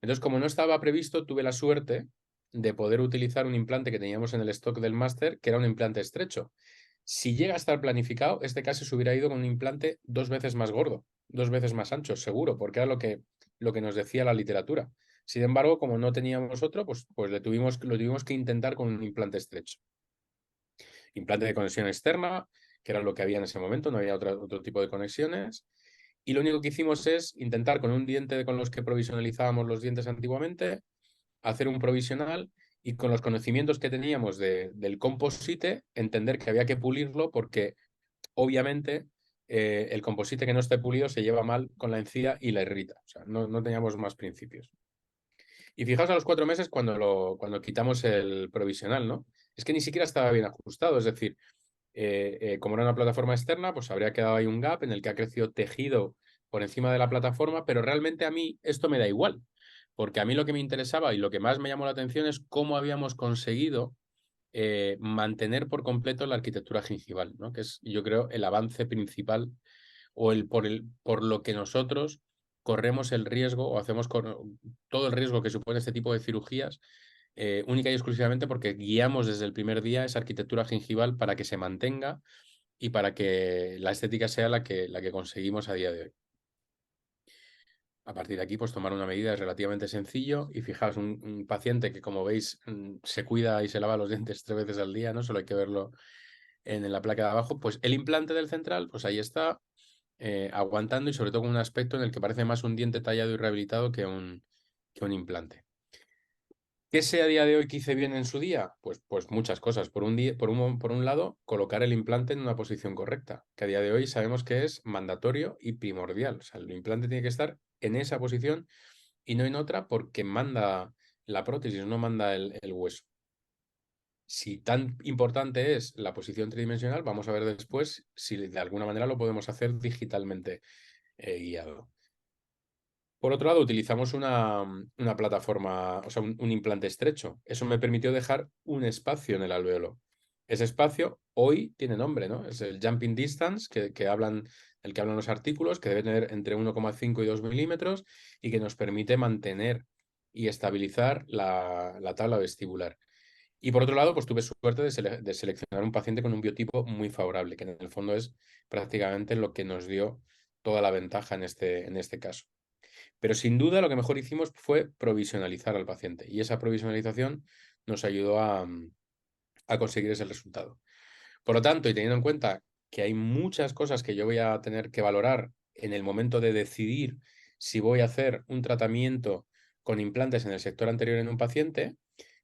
Entonces, como no estaba previsto, tuve la suerte de poder utilizar un implante que teníamos en el stock del máster, que era un implante estrecho. Si llega a estar planificado, este caso se hubiera ido con un implante 2 veces más gordo, 2 veces más ancho, seguro, porque era lo que nos decía la literatura. Sin embargo, como no teníamos otro, pues lo tuvimos que intentar con un implante estrecho. Implante de conexión externa, que era lo que había en ese momento, no había otro tipo de conexiones. Y lo único que hicimos es intentar con un diente con los que provisionalizábamos los dientes antiguamente, hacer un provisional y con los conocimientos que teníamos del composite, entender que había que pulirlo porque obviamente el composite que no esté pulido se lleva mal con la encía y la irrita. O sea, no teníamos más principios. Y fijaos a los 4 meses cuando quitamos el provisional, ¿no? Es que ni siquiera estaba bien ajustado, es decir, como era una plataforma externa, pues habría quedado ahí un gap en el que ha crecido tejido por encima de la plataforma, pero realmente a mí esto me da igual, porque a mí lo que me interesaba y lo que más me llamó la atención es cómo habíamos conseguido mantener por completo la arquitectura gingival, ¿no? Que es, yo creo, el avance principal o por lo que nosotros corremos el riesgo o hacemos todo el riesgo que supone este tipo de cirugías, única y exclusivamente porque guiamos desde el primer día esa arquitectura gingival para que se mantenga y para que la estética sea la que conseguimos a día de hoy. A partir de aquí, pues tomar una medida es relativamente sencillo y fijaos, un paciente que como veis se cuida y se lava los dientes 3 veces al día, ¿no? Solo hay que verlo en la placa de abajo, pues el implante del central, pues ahí está, aguantando y sobre todo con un aspecto en el que parece más un diente tallado y rehabilitado que un implante. ¿Qué sé a día de hoy que hice bien en su día? Pues muchas cosas. Por un lado, colocar el implante en una posición correcta, que a día de hoy sabemos que es mandatorio y primordial. O sea, el implante tiene que estar en esa posición y no en otra porque manda la prótesis, no manda el hueso. Si tan importante es la posición tridimensional, vamos a ver después si de alguna manera lo podemos hacer digitalmente guiado. Por otro lado, utilizamos una plataforma, o sea, un implante estrecho. Eso me permitió dejar un espacio en el alvéolo. Ese espacio hoy tiene nombre, ¿no? Es el jumping distance del que hablan los artículos, que debe tener entre 1,5 y 2 milímetros y que nos permite mantener y estabilizar la tabla vestibular. Y por otro lado, pues tuve suerte de seleccionar un paciente con un biotipo muy favorable, que en el fondo es prácticamente lo que nos dio toda la ventaja en este caso. Pero sin duda lo que mejor hicimos fue provisionalizar al paciente y esa provisionalización nos ayudó a conseguir ese resultado. Por lo tanto, y teniendo en cuenta que hay muchas cosas que yo voy a tener que valorar en el momento de decidir si voy a hacer un tratamiento con implantes en el sector anterior en un paciente,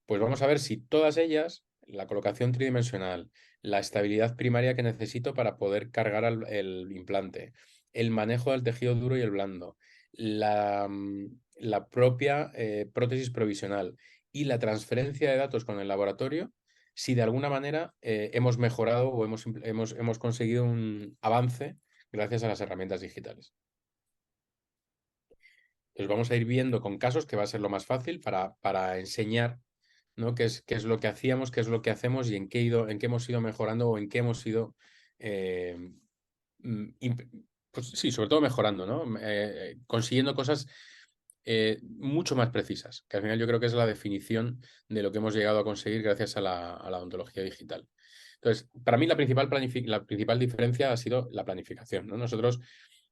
pues vamos a ver si todas ellas, la colocación tridimensional, la estabilidad primaria que necesito para poder cargar el implante, el manejo del tejido duro y el blando, la propia prótesis provisional y la transferencia de datos con el laboratorio, si de alguna manera hemos mejorado o hemos conseguido un avance gracias a las herramientas digitales. Entonces vamos a ir viendo con casos que va a ser lo más fácil para enseñar, ¿no? Qué es lo que hacíamos, qué es lo que hacemos y en qué hemos ido mejorando o en qué hemos ido pues sí, sobre todo mejorando, ¿no? Consiguiendo cosas mucho más precisas, que al final yo creo que es la definición de lo que hemos llegado a conseguir gracias a la odontología digital. Entonces, para mí la principal diferencia ha sido la planificación, ¿no? Nosotros,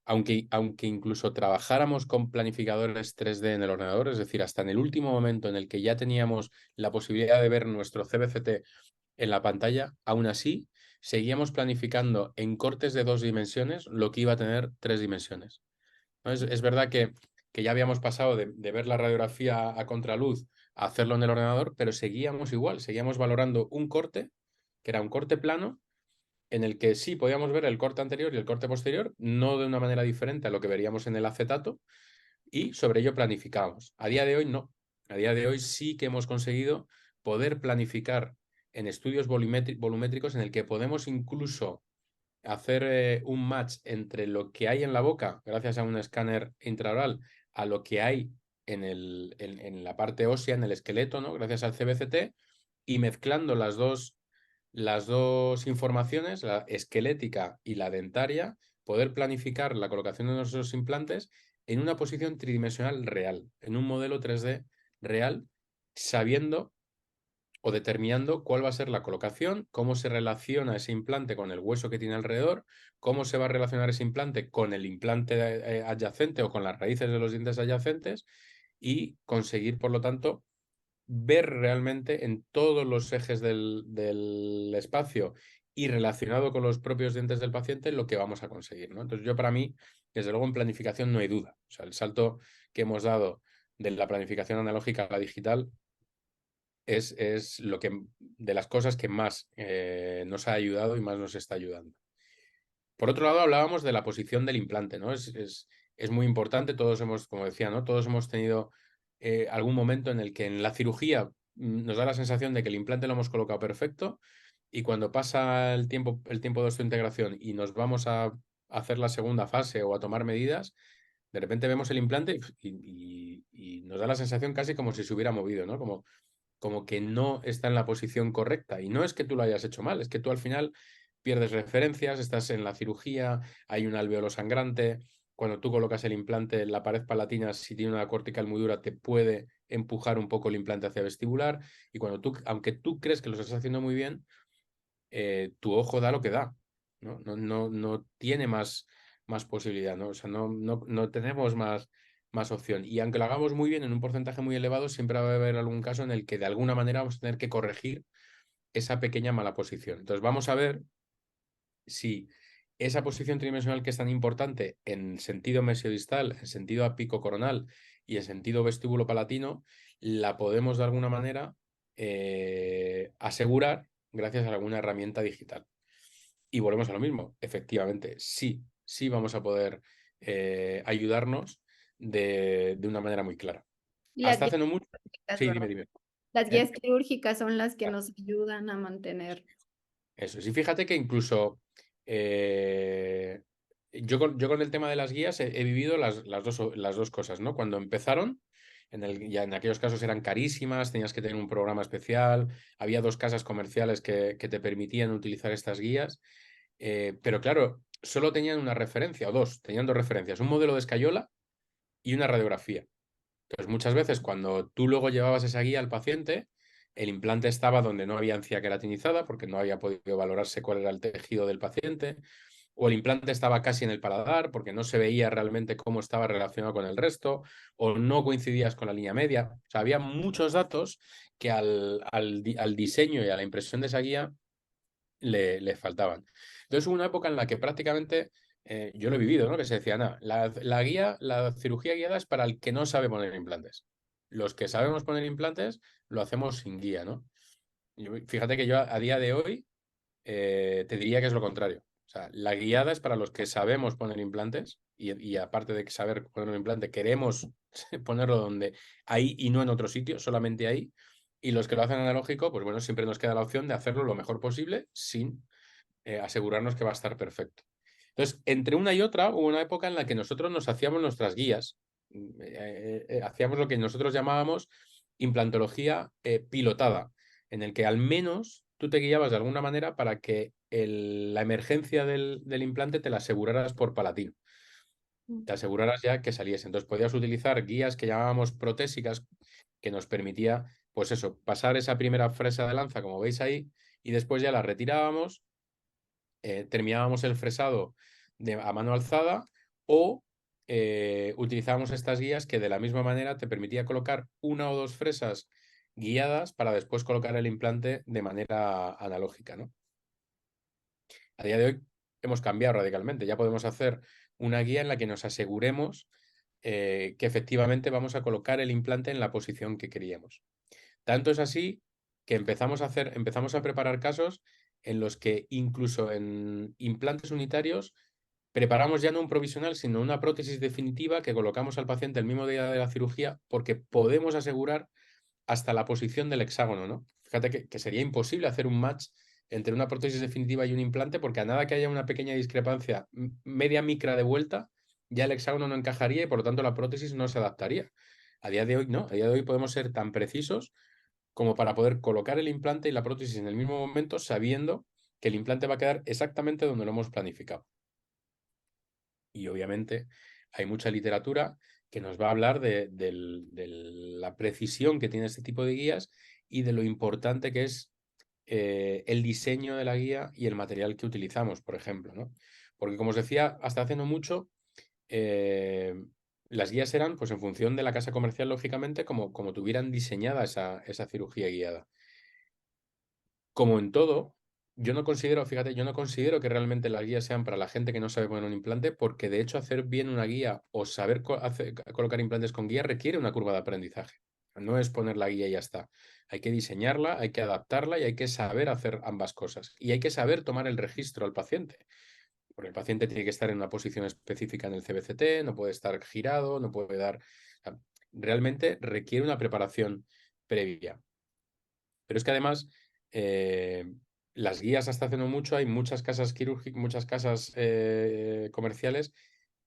aunque incluso trabajáramos con planificadores 3D en el ordenador, es decir, hasta en el último momento en el que ya teníamos la posibilidad de ver nuestro CBCT en la pantalla, aún así seguíamos planificando en cortes de 2 dimensiones lo que iba a tener 3 dimensiones, ¿no? Es verdad que ya habíamos pasado de ver la radiografía a contraluz a hacerlo en el ordenador, pero seguíamos igual, seguíamos valorando un corte, que era un corte plano, en el que sí podíamos ver el corte anterior y el corte posterior, no de una manera diferente a lo que veríamos en el acetato, y sobre ello planificábamos. A día de hoy no. A día de hoy sí que hemos conseguido poder planificar en estudios volumétricos en el que podemos incluso hacer un match entre lo que hay en la boca, gracias a un escáner intraoral, a lo que hay en la parte ósea, en el esqueleto, ¿no? Gracias al CBCT, y mezclando las dos informaciones, la esquelética y la dentaria, poder planificar la colocación de nuestros implantes en una posición tridimensional real, en un modelo 3D real, sabiendo o determinando cuál va a ser la colocación, cómo se relaciona ese implante con el hueso que tiene alrededor, cómo se va a relacionar ese implante con el implante adyacente o con las raíces de los dientes adyacentes, y conseguir, por lo tanto, ver realmente en todos los ejes del espacio y relacionado con los propios dientes del paciente lo que vamos a conseguir, ¿no? Entonces yo, para mí, desde luego, en planificación no hay duda. O sea, el salto que hemos dado de la planificación analógica a la digital es lo que, de las cosas que más nos ha ayudado y más nos está ayudando. Por otro lado, hablábamos de la posición del implante, ¿no? Es muy importante, todos hemos, como decía, ¿no? Todos hemos tenido algún momento en el que en la cirugía nos da la sensación de que el implante lo hemos colocado perfecto, y cuando pasa el tiempo de su integración y nos vamos a hacer la segunda fase o a tomar medidas, de repente vemos el implante y nos da la sensación casi como si se hubiera movido, ¿no? Como que no está en la posición correcta. Y no es que tú lo hayas hecho mal, es que tú al final pierdes referencias, estás en la cirugía, hay un alveolo sangrante. Cuando tú colocas el implante en la pared palatina, si tiene una cortical muy dura, te puede empujar un poco el implante hacia vestibular. Y cuando tú, aunque tú crees que lo estás haciendo muy bien, tu ojo da lo que da, ¿no? No tiene más posibilidad, ¿no? O sea, no tenemos más opción. Y aunque lo hagamos muy bien en un porcentaje muy elevado, siempre va a haber algún caso en el que de alguna manera vamos a tener que corregir esa pequeña mala posición. Entonces vamos a ver si esa posición tridimensional, que es tan importante en sentido mesiodistal, en sentido apico coronal y en sentido vestíbulo palatino, la podemos de alguna manera asegurar gracias a alguna herramienta digital. Y volvemos a lo mismo, efectivamente, sí vamos a poder ayudarnos de una manera muy clara. Y Hasta hace no mucho. quirúrgicas, Sí, ¿verdad? dime. Las ¿Eh? guías quirúrgicas son las que nos ayudan a mantener. Eso. Sí, fíjate que incluso yo con el tema de las guías he vivido las dos cosas, ¿no? Cuando empezaron, ya en aquellos casos eran carísimas, tenías que tener un programa especial, había 2 casas comerciales que te permitían utilizar estas guías, pero claro, solo tenían una referencia, o tenían 2 referencias, un modelo de escayola y una radiografía. Entonces, muchas veces cuando tú luego llevabas esa guía al paciente, el implante estaba donde no había encía queratinizada, porque no había podido valorarse cuál era el tejido del paciente, o el implante estaba casi en el paladar, porque no se veía realmente cómo estaba relacionado con el resto, o no coincidías con la línea media. O sea, había muchos datos que al diseño y a la impresión de esa guía le faltaban. Entonces hubo una época en la que prácticamente, yo lo he vivido, ¿no? Que se decía, nada, la cirugía guiada es para el que no sabe poner implantes. Los que sabemos poner implantes lo hacemos sin guía, ¿no? Fíjate que yo a día de hoy te diría que es lo contrario. O sea, la guiada es para los que sabemos poner implantes, y aparte de saber poner un implante, queremos ponerlo donde ahí y no en otro sitio, solamente ahí. Y los que lo hacen analógico, pues bueno, siempre nos queda la opción de hacerlo lo mejor posible sin asegurarnos que va a estar perfecto. Entonces, entre una y otra, hubo una época en la que nosotros nos hacíamos nuestras guías, hacíamos lo que nosotros llamábamos implantología pilotada, en el que al menos tú te guiabas de alguna manera para que la emergencia del implante te la aseguraras por palatino. te aseguraras ya que saliese. Entonces podías utilizar guías que llamábamos protésicas, que nos permitía, pues eso, pasar esa primera fresa de lanza, como veis ahí, y después ya la retirábamos, terminábamos el fresado a mano alzada o utilizábamos estas guías que de la misma manera te permitía colocar una o dos fresas guiadas para después colocar el implante de manera analógica, ¿no? A día de hoy hemos cambiado radicalmente. Ya podemos hacer una guía en la que nos aseguremos que efectivamente vamos a colocar el implante en la posición que queríamos. Tanto es así que empezamos a preparar casos en los que incluso en implantes unitarios preparamos ya no un provisional, sino una prótesis definitiva que colocamos al paciente el mismo día de la cirugía porque podemos asegurar hasta la posición del hexágono, ¿no? Fíjate que sería imposible hacer un match entre una prótesis definitiva y un implante porque a nada que haya una pequeña discrepancia, media micra de vuelta, ya el hexágono no encajaría y por lo tanto la prótesis no se adaptaría. A día de hoy no, a día de hoy podemos ser tan precisos como para poder colocar el implante y la prótesis en el mismo momento sabiendo que el implante va a quedar exactamente donde lo hemos planificado. Y obviamente hay mucha literatura que nos va a hablar de la precisión que tiene este tipo de guías y de lo importante que es el diseño de la guía y el material que utilizamos, por ejemplo, ¿no? Porque como os decía, hasta hace no mucho, las guías eran pues en función de la casa comercial, lógicamente, como tuvieran diseñada esa cirugía guiada. Como en todo, yo no considero, fíjate, yo no considero que realmente las guías sean para la gente que no sabe poner un implante, porque de hecho hacer bien una guía o saber colocar implantes con guía requiere una curva de aprendizaje. No es poner la guía y ya está. Hay que diseñarla, hay que adaptarla y hay que saber hacer ambas cosas. Y hay que saber tomar el registro al paciente. Porque el paciente tiene que estar en una posición específica en el CBCT, no puede estar girado, no puede dar... O sea, realmente requiere una preparación previa. Pero es que además, las guías hasta hace no mucho, hay muchas casas quirúrgicas, muchas casas comerciales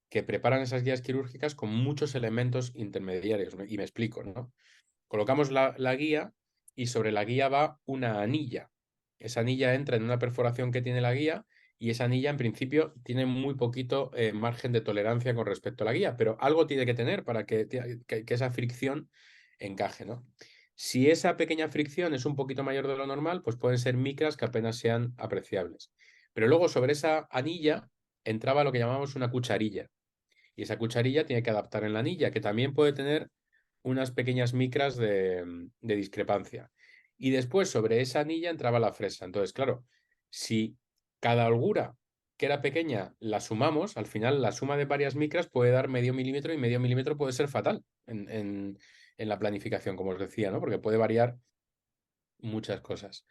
que preparan esas guías quirúrgicas con muchos elementos intermediarios. Y me explico, ¿no? Colocamos la guía y sobre la guía va una anilla. Esa anilla entra en una perforación que tiene la guía y esa anilla en principio tiene muy poquito margen de tolerancia con respecto a la guía, pero algo tiene que tener para que esa fricción encaje, ¿no? Si esa pequeña fricción es un poquito mayor de lo normal, pues pueden ser micras que apenas sean apreciables. Pero luego sobre esa anilla entraba lo que llamamos una cucharilla. Y esa cucharilla tiene que adaptar en la anilla, que también puede tener unas pequeñas micras de discrepancia. Y después sobre esa anilla entraba la fresa. Entonces, claro, si cada holgura que era pequeña la sumamos, al final la suma de varias micras puede dar medio milímetro y medio milímetro puede ser fatal en la planificación, como os decía, ¿no? Porque puede variar muchas cosas.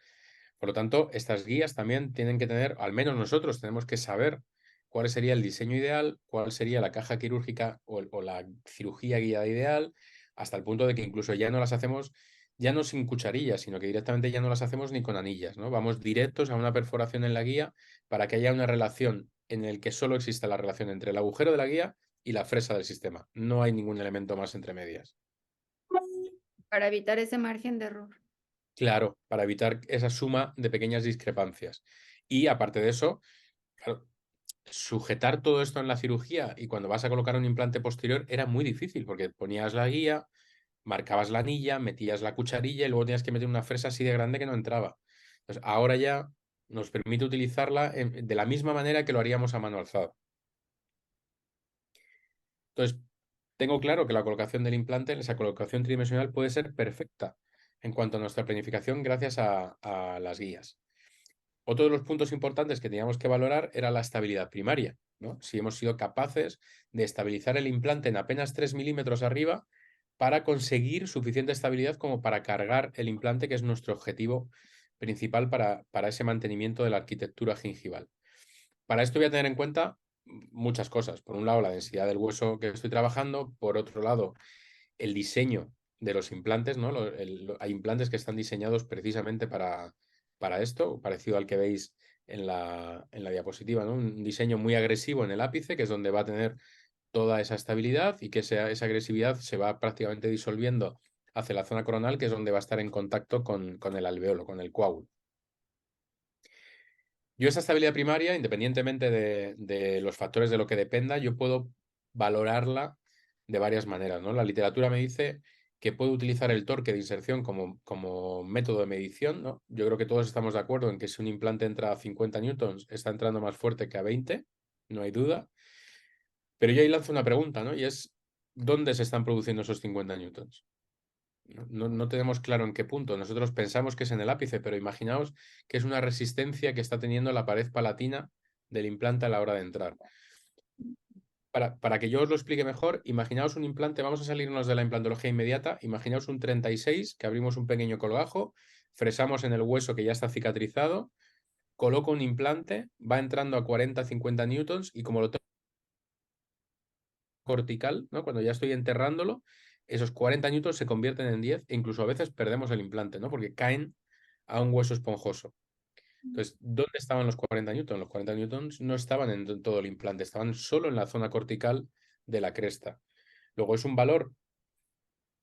Por lo tanto, estas guías también tienen que tener, al menos nosotros tenemos que saber cuál sería el diseño ideal, cuál sería la caja quirúrgica o la cirugía guiada ideal, hasta el punto de que incluso ya no las hacemos, ya no sin cucharillas, sino que directamente ya no las hacemos ni con anillas, ¿no? Vamos directos a una perforación en la guía para que haya una relación en el que solo exista la relación entre el agujero de la guía y la fresa del sistema. No hay ningún elemento más entre medias. Para evitar ese margen de error. Claro, para evitar esa suma de pequeñas discrepancias. Y aparte de eso, claro, sujetar todo esto en la cirugía y cuando vas a colocar un implante posterior era muy difícil porque ponías la guía, marcabas la anilla, metías la cucharilla y luego tenías que meter una fresa así de grande que no entraba. Entonces, ahora ya nos permite utilizarla de la misma manera que lo haríamos a mano alzada. Entonces, tengo claro que la colocación del implante, esa colocación tridimensional puede ser perfecta en cuanto a nuestra planificación gracias a las guías. Otro de los puntos importantes que teníamos que valorar era la estabilidad primaria, ¿no? Si hemos sido capaces de estabilizar el implante en apenas 3 milímetros arriba para conseguir suficiente estabilidad como para cargar el implante, que es nuestro objetivo principal para ese mantenimiento de la arquitectura gingival. Para esto voy a tener en cuenta muchas cosas. Por un lado, la densidad del hueso que estoy trabajando. Por otro lado, el diseño de los implantes, ¿no? Hay implantes que están diseñados precisamente para esto, parecido al que veis en la diapositiva, ¿no? Un diseño muy agresivo en el ápice, que es donde va a tener toda esa estabilidad y que esa agresividad se va prácticamente disolviendo hacia la zona coronal, que es donde va a estar en contacto con el alveolo, con el coágulo. Yo esa estabilidad primaria, independientemente de los factores de lo que dependa, yo puedo valorarla de varias maneras, ¿no? La literatura me dice que puedo utilizar el torque de inserción como método de medición, ¿no? Yo creo que todos estamos de acuerdo en que si un implante entra a 50 newtons, está entrando más fuerte que a 20, no hay duda. Pero yo ahí lanzo una pregunta, ¿no? Y es, ¿dónde se están produciendo esos 50 newtons? No tenemos claro en qué punto. Nosotros pensamos que es en el ápice, pero imaginaos que es una resistencia que está teniendo la pared palatina del implante a la hora de entrar. Para que yo os lo explique mejor, imaginaos un implante, vamos a salirnos de la implantología inmediata, imaginaos un 36, que abrimos un pequeño colgajo, fresamos en el hueso que ya está cicatrizado, coloco un implante, va entrando a 40-50 newtons y como lo tengo cortical, ¿no? Cuando ya estoy enterrándolo, esos 40 newtons se convierten en 10 e incluso a veces perdemos el implante, ¿no? Porque caen a un hueso esponjoso. Entonces, ¿dónde estaban los 40 newtons? Los 40 newtons no estaban en todo el implante, estaban solo en la zona cortical de la cresta. Luego es un valor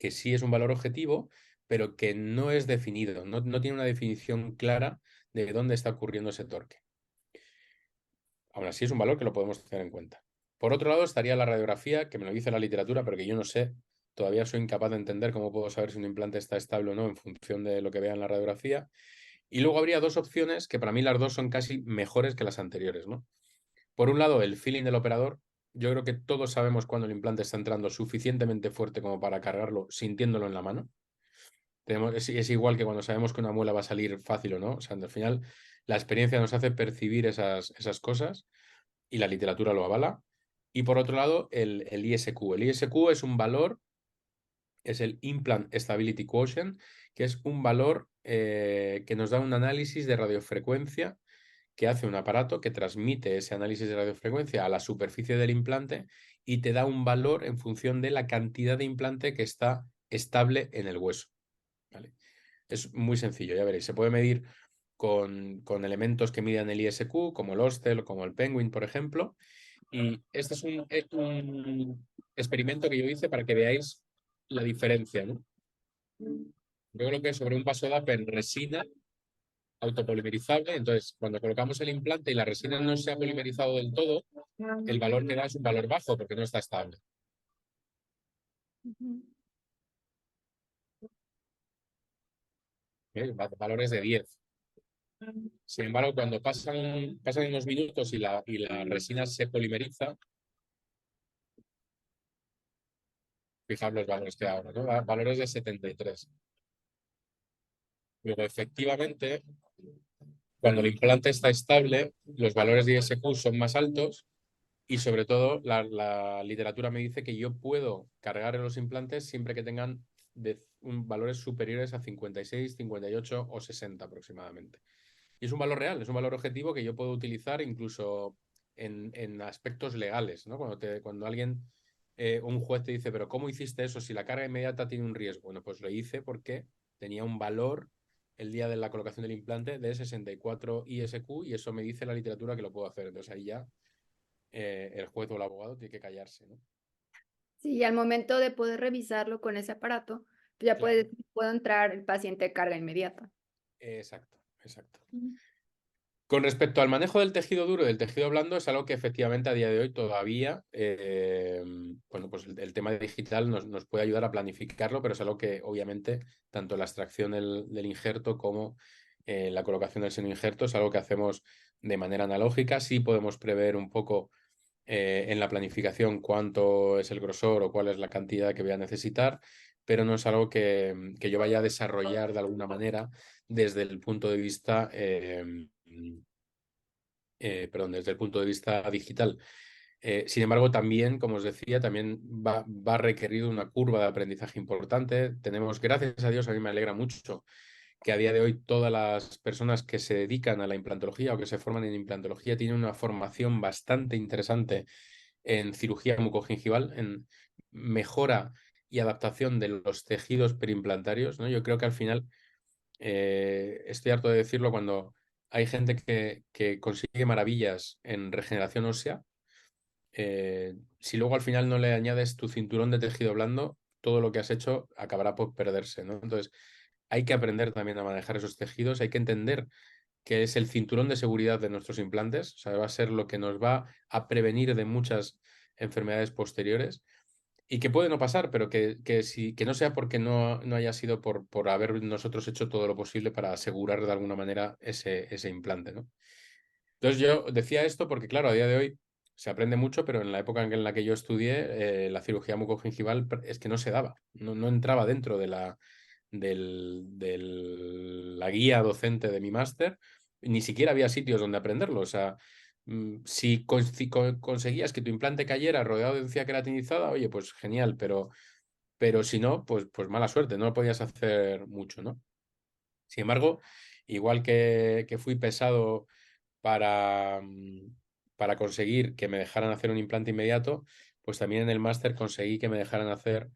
que sí es un valor objetivo, pero que no es definido, no tiene una definición clara de dónde está ocurriendo ese torque. Aún así es un valor que lo podemos tener en cuenta. Por otro lado estaría la radiografía, que me lo dice la literatura, pero que yo no sé, todavía soy incapaz de entender cómo puedo saber si un implante está estable o no en función de lo que vea en la radiografía. Y luego habría dos opciones que para mí las dos son casi mejores que las anteriores, ¿no? Por un lado, el feeling del operador. Yo creo que todos sabemos cuando el implante está entrando suficientemente fuerte como para cargarlo sintiéndolo en la mano. Es igual que cuando sabemos que una muela va a salir fácil o no. O sea, al final la experiencia nos hace percibir esas cosas y la literatura lo avala. Y por otro lado, el ISQ. El ISQ es un valor, es el Implant Stability Quotient, que es un valor que nos da un análisis de radiofrecuencia que hace un aparato que transmite ese análisis de radiofrecuencia a la superficie del implante y te da un valor en función de la cantidad de implante que está estable en el hueso. ¿Vale? Es muy sencillo, ya veréis. Se puede medir con elementos que midan el ISQ, como el Ostel o como el Penguin, por ejemplo. Y este es un experimento que yo hice para que veáis la diferencia, ¿no? Yo creo que sobre un vaso de en resina autopolimerizable, entonces cuando colocamos el implante y la resina no se ha polimerizado del todo, el valor que da es un valor bajo porque no está estable. Valores de 10. Sin embargo, cuando pasan unos minutos y la resina se polimeriza, fijaos los valores que da ahora, ¿no? Valores de 73. Luego, efectivamente, cuando el implante está estable, los valores de ISQ son más altos y sobre todo la literatura me dice que yo puedo cargar en los implantes siempre que tengan valores superiores a 56, 58 o 60 aproximadamente. Y es un valor real, es un valor objetivo que yo puedo utilizar incluso en aspectos legales, ¿no? Cuando alguien, un juez te dice, pero ¿cómo hiciste eso si la carga inmediata tiene un riesgo? Bueno, pues lo hice porque tenía un valor el día de la colocación del implante de 64 ISQ y eso me dice la literatura que lo puedo hacer. Entonces ahí ya el juez o el abogado tiene que callarse, ¿no? Sí, y al momento de poder revisarlo con ese aparato, pues ya Claro. puede entrar el paciente de carga inmediata. Exacto, exacto. Con respecto al manejo del tejido duro y del tejido blando, es algo que efectivamente a día de hoy todavía, bueno, pues el tema digital nos puede ayudar a planificarlo, pero es algo que obviamente tanto la extracción del injerto como la colocación del seno injerto es algo que hacemos de manera analógica. Sí podemos prever un poco en la planificación cuánto es el grosor o cuál es la cantidad que voy a necesitar, pero no es algo que yo vaya a desarrollar de alguna manera desde el punto de vista perdón, desde el punto de vista digital. Sin embargo, también, como os decía, también va a requerir una curva de aprendizaje importante. Tenemos, gracias a Dios, a mí me alegra mucho que a día de hoy todas las personas que se dedican a la implantología o que se forman en implantología tienen una formación bastante interesante en cirugía mucogingival, en mejora y adaptación de los tejidos perimplantarios, ¿no? Yo creo que al final, estoy harto de decirlo, cuando hay gente que consigue maravillas en regeneración ósea, si luego al final no le añades tu cinturón de tejido blando, todo lo que has hecho acabará por perderse, ¿no? Entonces, hay que aprender también a manejar esos tejidos, hay que entender que es el cinturón de seguridad de nuestros implantes, o sea, va a ser lo que nos va a prevenir de muchas enfermedades posteriores y que puede no pasar, pero que no sea porque no haya sido por haber nosotros hecho todo lo posible para asegurar de alguna manera ese implante, ¿no? Entonces yo decía esto porque, claro, a día de hoy se aprende mucho, pero en la época en la que yo estudié, la cirugía mucogingival es que no se daba, no entraba dentro de la guía docente de mi máster, ni siquiera había sitios donde aprenderlo. O sea, si conseguías que tu implante cayera rodeado de encía queratinizada, oye, pues genial, pero si no, pues mala suerte, no podías hacer mucho, ¿no? Sin embargo, igual que fui pesado para conseguir que me dejaran hacer un implante inmediato, pues también en el máster conseguí que me dejaran hacer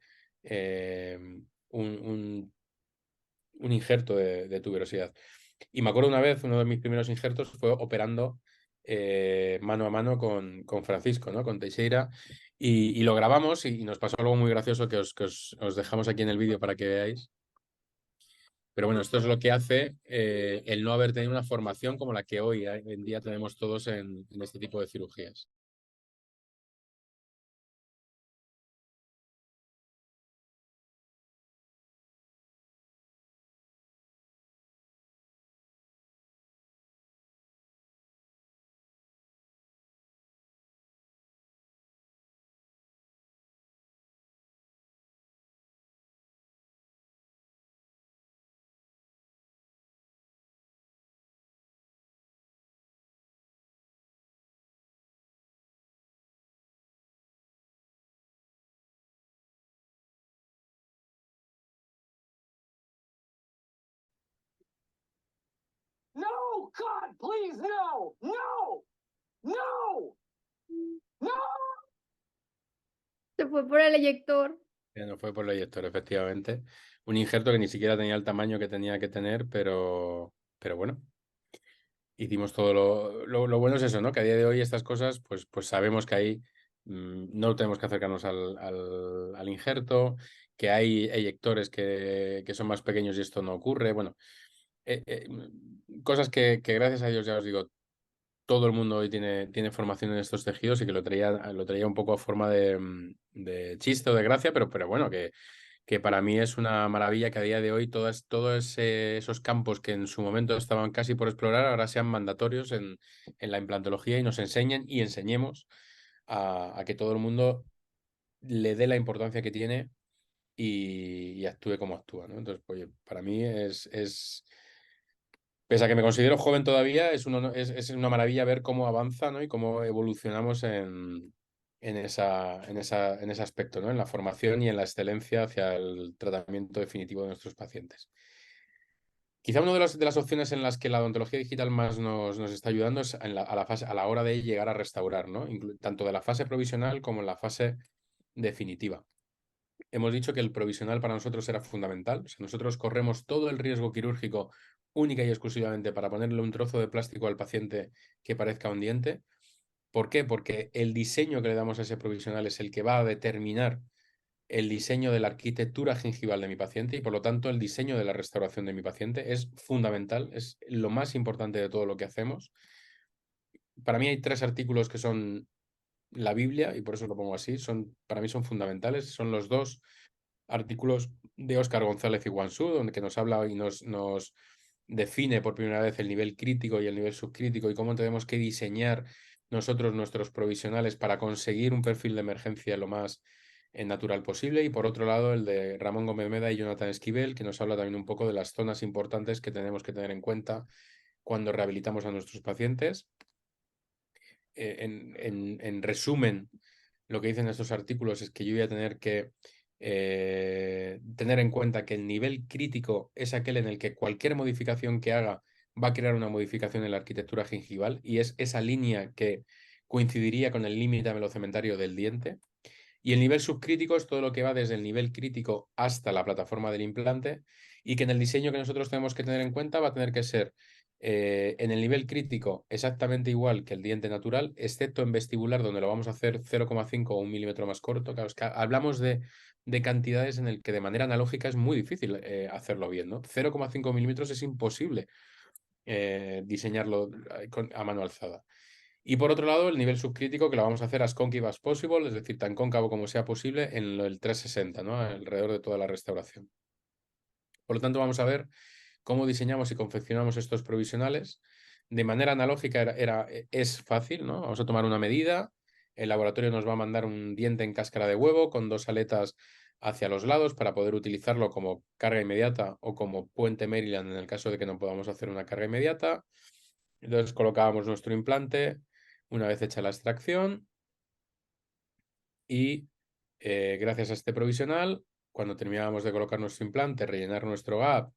eh, un injerto de tuberosidad. Y me acuerdo una vez, uno de mis primeros injertos fue operando mano a mano con Francisco, ¿no? Con Teixeira, y lo grabamos y nos pasó algo muy gracioso que os dejamos aquí en el vídeo para que veáis. Pero bueno, esto es lo que hace el no haber tenido una formación como la que hoy en día tenemos todos en este tipo de cirugías. No, God, please, no, no, no, no. Se fue por el eyector. No fue por el eyector, efectivamente. Un injerto que ni siquiera tenía el tamaño que tenía que tener, pero bueno, hicimos todo lo bueno es eso, ¿no? Que a día de hoy estas cosas, pues sabemos que ahí no tenemos que acercarnos al injerto, que hay eyectores que son más pequeños y esto no ocurre. Bueno, cosas que gracias a Dios, ya os digo, todo el mundo hoy tiene formación en estos tejidos y que lo traía un poco a forma de chiste o de gracia, pero bueno, que para mí es una maravilla que a día de hoy todos esos campos que en su momento estaban casi por explorar ahora sean mandatorios en la implantología y nos enseñen y enseñemos a que todo el mundo le dé la importancia que tiene y actúe como actúa, ¿no? Entonces, oye, para mí pese a que me considero joven todavía, es una maravilla ver cómo avanza, ¿no? Y cómo evolucionamos en ese aspecto, ¿no? En la formación y en la excelencia hacia el tratamiento definitivo de nuestros pacientes. Quizá una de las opciones en las que la odontología digital más nos está ayudando es a la hora de llegar a restaurar, ¿no? Tanto de la fase provisional como en la fase definitiva. Hemos dicho que el provisional para nosotros era fundamental. O sea, nosotros corremos todo el riesgo quirúrgico única y exclusivamente para ponerle un trozo de plástico al paciente que parezca un diente. ¿Por qué? Porque el diseño que le damos a ese provisional es el que va a determinar el diseño de la arquitectura gingival de mi paciente y por lo tanto el diseño de la restauración de mi paciente es fundamental, es lo más importante de todo lo que hacemos. Para mí hay 3 artículos que son la Biblia y por eso lo pongo así, para mí son fundamentales, son los 2 artículos de Óscar González y Guansú, donde que nos habla y nos define por primera vez el nivel crítico y el nivel subcrítico y cómo tenemos que diseñar nosotros nuestros provisionales para conseguir un perfil de emergencia lo más natural posible. Y por otro lado, el de Ramón Gómez Meda y Jonathan Esquivel, que nos habla también un poco de las zonas importantes que tenemos que tener en cuenta cuando rehabilitamos a nuestros pacientes. En resumen, lo que dicen estos artículos es que yo voy a tener que tener en cuenta que el nivel crítico es aquel en el que cualquier modificación que haga va a crear una modificación en la arquitectura gingival y es esa línea que coincidiría con el límite velocementario del diente. Y el nivel subcrítico es todo lo que va desde el nivel crítico hasta la plataforma del implante y que en el diseño que nosotros tenemos que tener en cuenta va a tener que ser en el nivel crítico exactamente igual que el diente natural, excepto en vestibular donde lo vamos a hacer 0,5 o 1 milímetro más corto. Claro, es que hablamos de cantidades en el que de manera analógica es muy difícil hacerlo bien, ¿no? 0,5 milímetros es imposible diseñarlo a mano alzada. Y por otro lado, el nivel subcrítico, que lo vamos a hacer as concave as possible, es decir, tan cóncavo como sea posible en el 360, ¿no? Alrededor de toda la restauración. Por lo tanto, vamos a ver cómo diseñamos y confeccionamos estos provisionales. De manera analógica es fácil, ¿no? Vamos a tomar una medida, el laboratorio nos va a mandar un diente en cáscara de huevo con 2 aletas hacia los lados para poder utilizarlo como carga inmediata o como puente Maryland en el caso de que no podamos hacer una carga inmediata. Entonces colocábamos nuestro implante una vez hecha la extracción y gracias a este provisional, cuando terminábamos de colocar nuestro implante, rellenar nuestro gap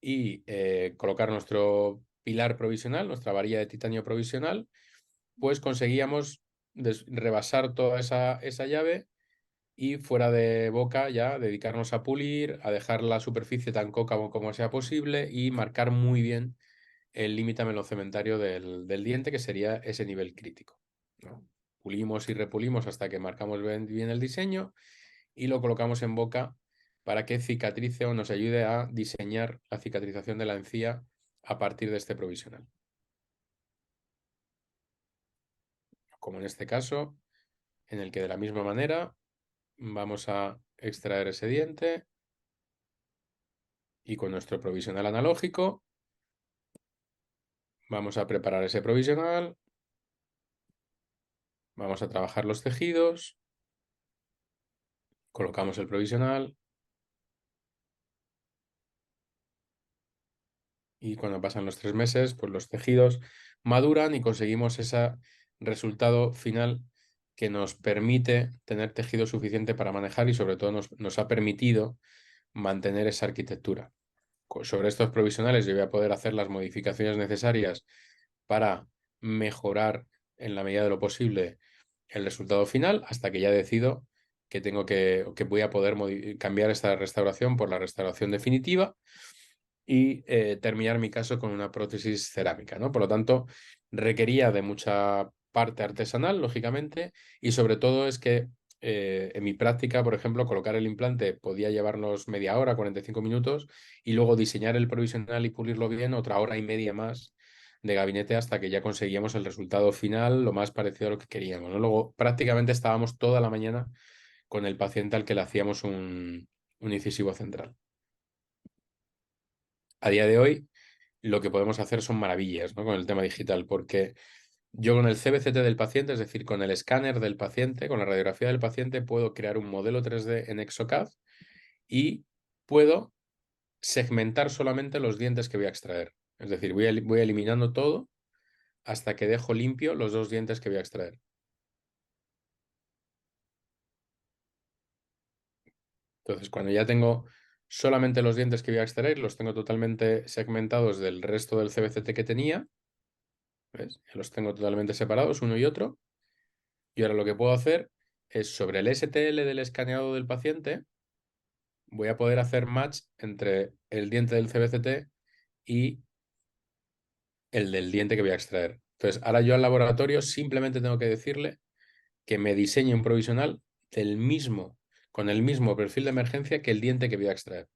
y colocar nuestro pilar provisional, nuestra varilla de titanio provisional, pues conseguíamos rebasar toda esa llave y fuera de boca ya dedicarnos a pulir, a dejar la superficie tan cóncava como sea posible y marcar muy bien el límite amelocementario del diente, que sería ese nivel crítico, ¿no? Pulimos y repulimos hasta que marcamos bien el diseño y lo colocamos en boca para que cicatrice o nos ayude a diseñar la cicatrización de la encía a partir de este provisional. Como en este caso, en el que de la misma manera vamos a extraer ese diente y con nuestro provisional analógico vamos a preparar ese provisional, vamos a trabajar los tejidos, colocamos el provisional y cuando pasan los 3 meses, pues los tejidos maduran y conseguimos ese resultado final que nos permite tener tejido suficiente para manejar y sobre todo nos ha permitido mantener esa arquitectura. Sobre estos provisionales yo voy a poder hacer las modificaciones necesarias para mejorar en la medida de lo posible el resultado final hasta que ya decido que voy a poder cambiar esta restauración por la restauración definitiva y terminar mi caso con una prótesis cerámica, ¿no? Por lo tanto, requería de mucha parte artesanal, lógicamente, y sobre todo es que en mi práctica, por ejemplo, colocar el implante podía llevarnos media hora, 45 minutos, y luego diseñar el provisional y pulirlo bien, otra hora y media más de gabinete hasta que ya conseguíamos el resultado final lo más parecido a lo que queríamos, ¿no? Luego prácticamente estábamos toda la mañana con el paciente al que le hacíamos un incisivo central. A día de hoy lo que podemos hacer son maravillas, ¿no? Con el tema digital, porque yo con el CBCT del paciente, es decir, con el escáner del paciente, con la radiografía del paciente, puedo crear un modelo 3D en Exocad y puedo segmentar solamente los dientes que voy a extraer. Es decir, voy eliminando todo hasta que dejo limpio los 2 dientes que voy a extraer. Entonces, cuando ya tengo solamente los dientes que voy a extraer, los tengo totalmente segmentados del resto del CBCT que tenía, ¿ves? Los tengo totalmente separados, uno y otro. Y ahora lo que puedo hacer es sobre el STL del escaneado del paciente, voy a poder hacer match entre el diente del CBCT y el del diente que voy a extraer. Entonces, ahora yo al laboratorio simplemente tengo que decirle que me diseñe un provisional con el mismo perfil de emergencia que el diente que voy a extraer.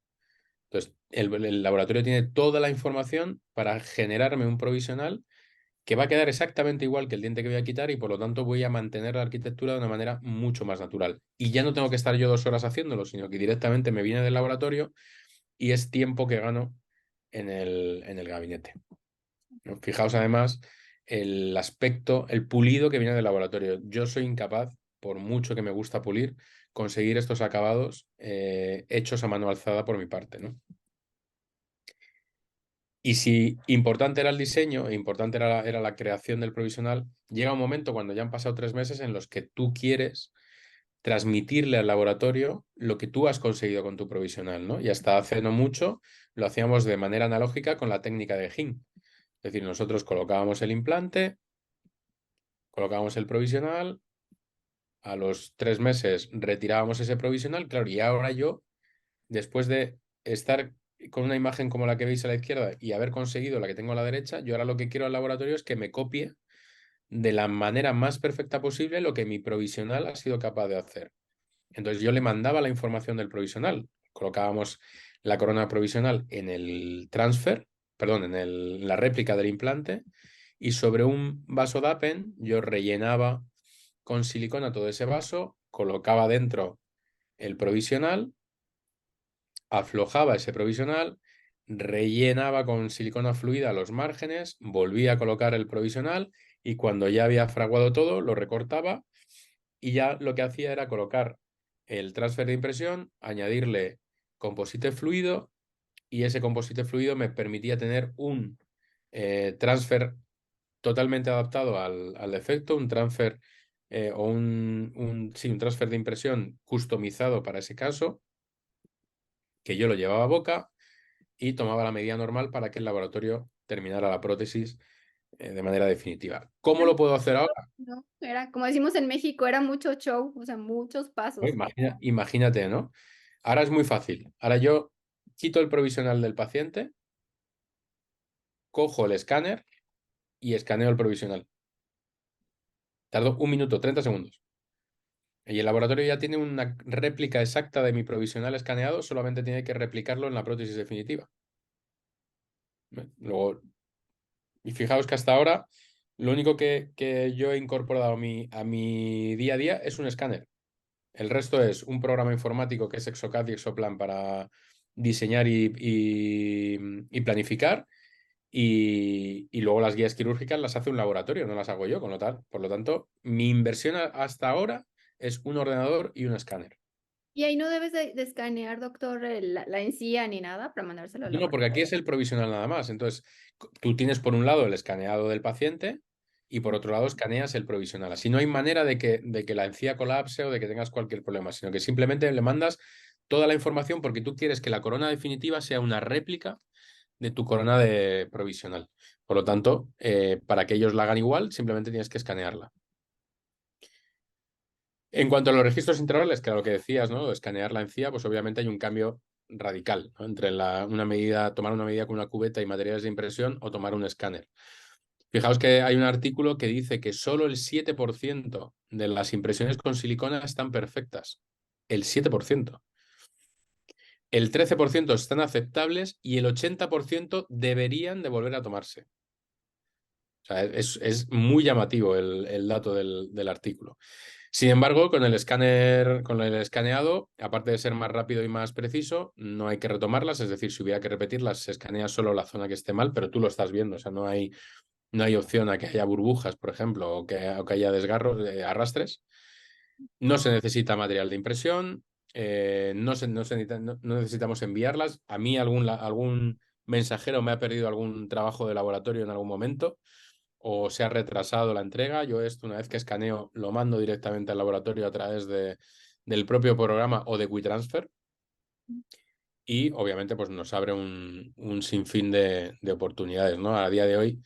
Entonces, el laboratorio tiene toda la información para generarme un provisional que va a quedar exactamente igual que el diente que voy a quitar y por lo tanto voy a mantener la arquitectura de una manera mucho más natural. Y ya no tengo que estar yo 2 horas haciéndolo, sino que directamente me viene del laboratorio y es tiempo que gano en el gabinete, ¿no? Fijaos además el aspecto, el pulido que viene del laboratorio. Yo soy incapaz, por mucho que me gusta pulir, conseguir estos acabados hechos a mano alzada por mi parte, ¿no? Y si importante era el diseño e importante era la creación del provisional, llega un momento cuando ya han pasado 3 meses en los que tú quieres transmitirle al laboratorio lo que tú has conseguido con tu provisional, ¿no? Y hasta hace no mucho lo hacíamos de manera analógica con la técnica de Hin. Es decir, nosotros colocábamos el implante, colocábamos el provisional, a los 3 meses retirábamos ese provisional, claro, y ahora yo, después de estar con una imagen como la que veis a la izquierda y haber conseguido la que tengo a la derecha, yo ahora lo que quiero al laboratorio es que me copie de la manera más perfecta posible lo que mi provisional ha sido capaz de hacer. Entonces yo le mandaba la información del provisional, colocábamos la corona provisional en el transfer, perdón, en la réplica del implante y sobre un vaso Dapen yo rellenaba con silicona todo ese vaso, colocaba dentro el provisional, aflojaba ese provisional, rellenaba con silicona fluida los márgenes, volvía a colocar el provisional y cuando ya había fraguado todo, lo recortaba y ya lo que hacía era colocar el transfer de impresión, añadirle composite fluido y ese composite fluido me permitía tener un transfer totalmente adaptado al defecto, un transfer o sí, un transfer de impresión customizado para ese caso, que yo lo llevaba a boca y tomaba la medida normal para que el laboratorio terminara la prótesis de manera definitiva. ¿Cómo lo puedo hacer ahora? No, era, como decimos en México, era mucho show, o sea, muchos pasos. Imagínate, ¿no? Ahora es muy fácil. Ahora yo quito el provisional del paciente, cojo el escáner y escaneo el provisional. Tardo 1 minuto, 30 segundos. Y el laboratorio ya tiene una réplica exacta de mi provisional escaneado, solamente tiene que replicarlo en la prótesis definitiva. Luego, y fijaos que hasta ahora lo único que yo he incorporado a mi día a día es un escáner. El resto es un programa informático que es Exocad y Exoplan para diseñar y planificar. Y luego las guías quirúrgicas las hace un laboratorio, no las hago yo, con lo tal. Por lo tanto, mi inversión hasta ahora es un ordenador y un escáner. Y ahí no debes de escanear, doctor, la encía ni nada para mandárselo al No, porque laboratorio. aquí es el provisional nada más. Entonces, tú tienes por un lado el escaneado del paciente y por otro lado escaneas el provisional. Así no hay manera de que la encía colapse o de que tengas cualquier problema, sino que simplemente le mandas toda la información porque tú quieres que la corona definitiva sea una réplica de tu corona de provisional. Por lo tanto, para que ellos la hagan igual, simplemente tienes que escanearla. En cuanto a los registros integrales, que era lo que decías, ¿no? Escanear la encía, pues obviamente hay un cambio radical, ¿no? Entre tomar una medida con una cubeta y materiales de impresión o tomar un escáner. Fijaos que hay un artículo que dice que solo el 7% de las impresiones con silicona están perfectas. El 7%. El 13% están aceptables y el 80% deberían de volver a tomarse. O sea, es muy llamativo el dato del artículo. Sin embargo, con el escaneado, aparte de ser más rápido y más preciso, no hay que retomarlas, es decir, si hubiera que repetirlas, se escanea solo la zona que esté mal, pero tú lo estás viendo, o sea, no hay opción a que haya burbujas, por ejemplo, o que haya desgarros, arrastres. No se necesita material de impresión, no necesitamos enviarlas. A mí algún mensajero me ha perdido algún trabajo de laboratorio en algún momento o se ha retrasado la entrega. Yo esto, una vez que escaneo, lo mando directamente al laboratorio a través del propio programa o de WeTransfer y obviamente pues nos abre un sinfín de oportunidades, ¿no? A día de hoy,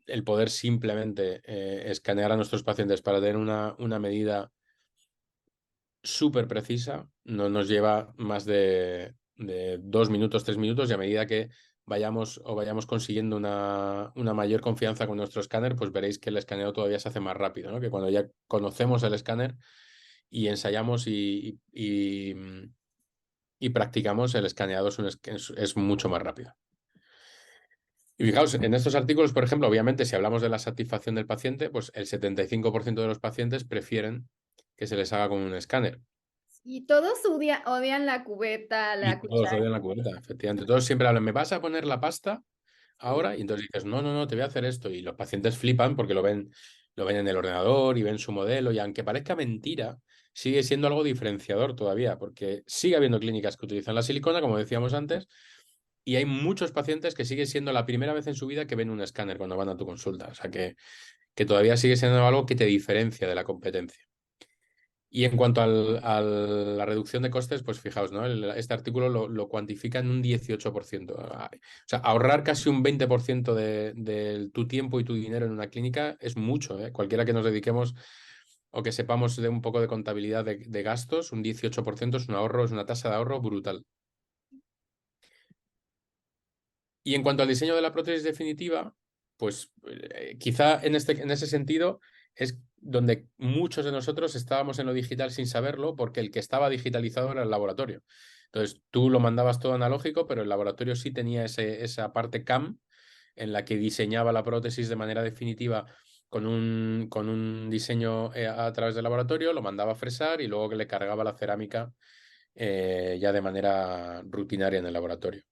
el poder simplemente escanear a nuestros pacientes para tener una medida súper precisa no nos lleva más de 2 minutos, 3 minutos y a medida que vayamos consiguiendo una mayor confianza con nuestro escáner, pues veréis que el escaneo todavía se hace más rápido, ¿no? Que cuando ya conocemos el escáner y ensayamos y practicamos, el escaneado es mucho más rápido. Y fijaos, en estos artículos, por ejemplo, obviamente, si hablamos de la satisfacción del paciente, pues el 75% de los pacientes prefieren que se les haga con un escáner. Y todos odian la cubeta, la Y todos cuchara. odian la cubeta, efectivamente. Todos siempre hablan, ¿me vas a poner la pasta ahora? Y entonces dices, no, no, no, te voy a hacer esto. Y los pacientes flipan porque lo ven en el ordenador y ven su modelo. Y aunque parezca mentira, sigue siendo algo diferenciador todavía, porque sigue habiendo clínicas que utilizan la silicona, como decíamos antes, y hay muchos pacientes que sigue siendo la primera vez en su vida que ven un escáner cuando van a tu consulta. O sea que todavía sigue siendo algo que te diferencia de la competencia. Y en cuanto a la reducción de costes, pues fijaos, ¿no? Este artículo lo cuantifica en un 18%. O sea, ahorrar casi un 20% de tu tiempo y tu dinero en una clínica es mucho, ¿eh? Cualquiera que nos dediquemos o que sepamos de un poco de contabilidad de gastos, un 18% es un ahorro, es una tasa de ahorro brutal. Y en cuanto al diseño de la prótesis definitiva, pues quizá en ese sentido es donde muchos de nosotros estábamos en lo digital sin saberlo, porque el que estaba digitalizado era el laboratorio. Entonces tú lo mandabas todo analógico, pero el laboratorio sí tenía esa parte CAM, en la que diseñaba la prótesis de manera definitiva con un diseño a través del laboratorio, lo mandaba a fresar y luego que le cargaba la cerámica ya de manera rutinaria en el laboratorio.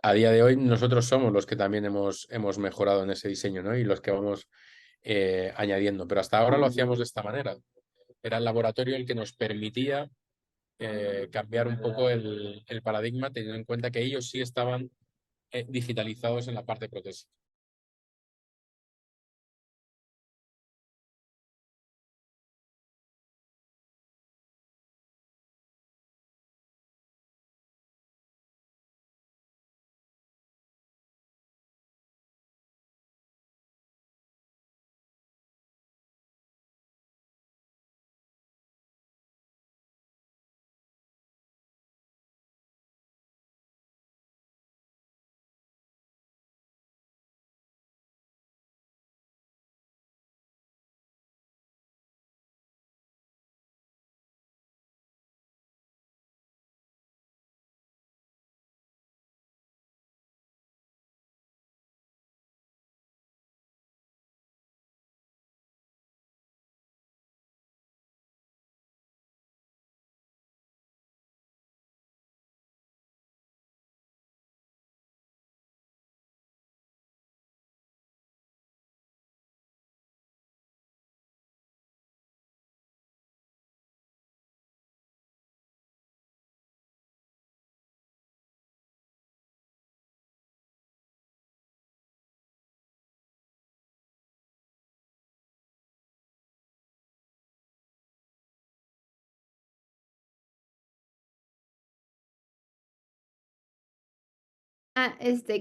A día de hoy nosotros somos los que también hemos mejorado en ese diseño, ¿no? Y los que vamos añadiendo, pero hasta ahora lo hacíamos de esta manera. Era el laboratorio el que nos permitía cambiar un poco el paradigma, teniendo en cuenta que ellos sí estaban digitalizados en la parte prótesis.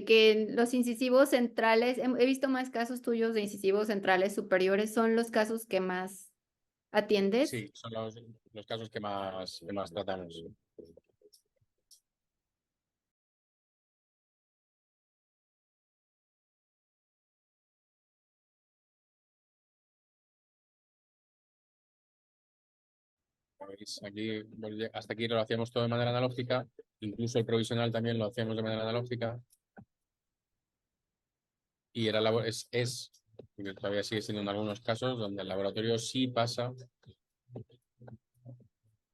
Que los incisivos centrales, he visto más casos tuyos de incisivos centrales superiores, ¿son los casos que más atiendes? Sí, son los casos que más tratamos. Aquí, hasta aquí lo hacíamos todo de manera analógica, incluso el provisional también lo hacíamos de manera analógica y era porque todavía sigue siendo en algunos casos donde el laboratorio sí pasa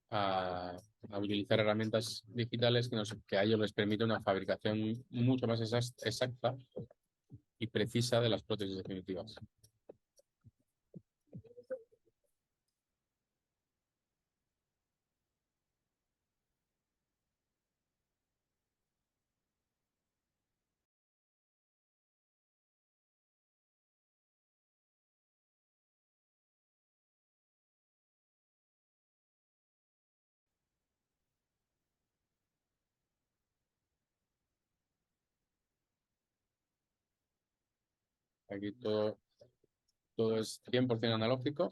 a utilizar herramientas digitales que a ellos les permite una fabricación mucho más exacta y precisa de las prótesis definitivas. Aquí todo es 100% analógico.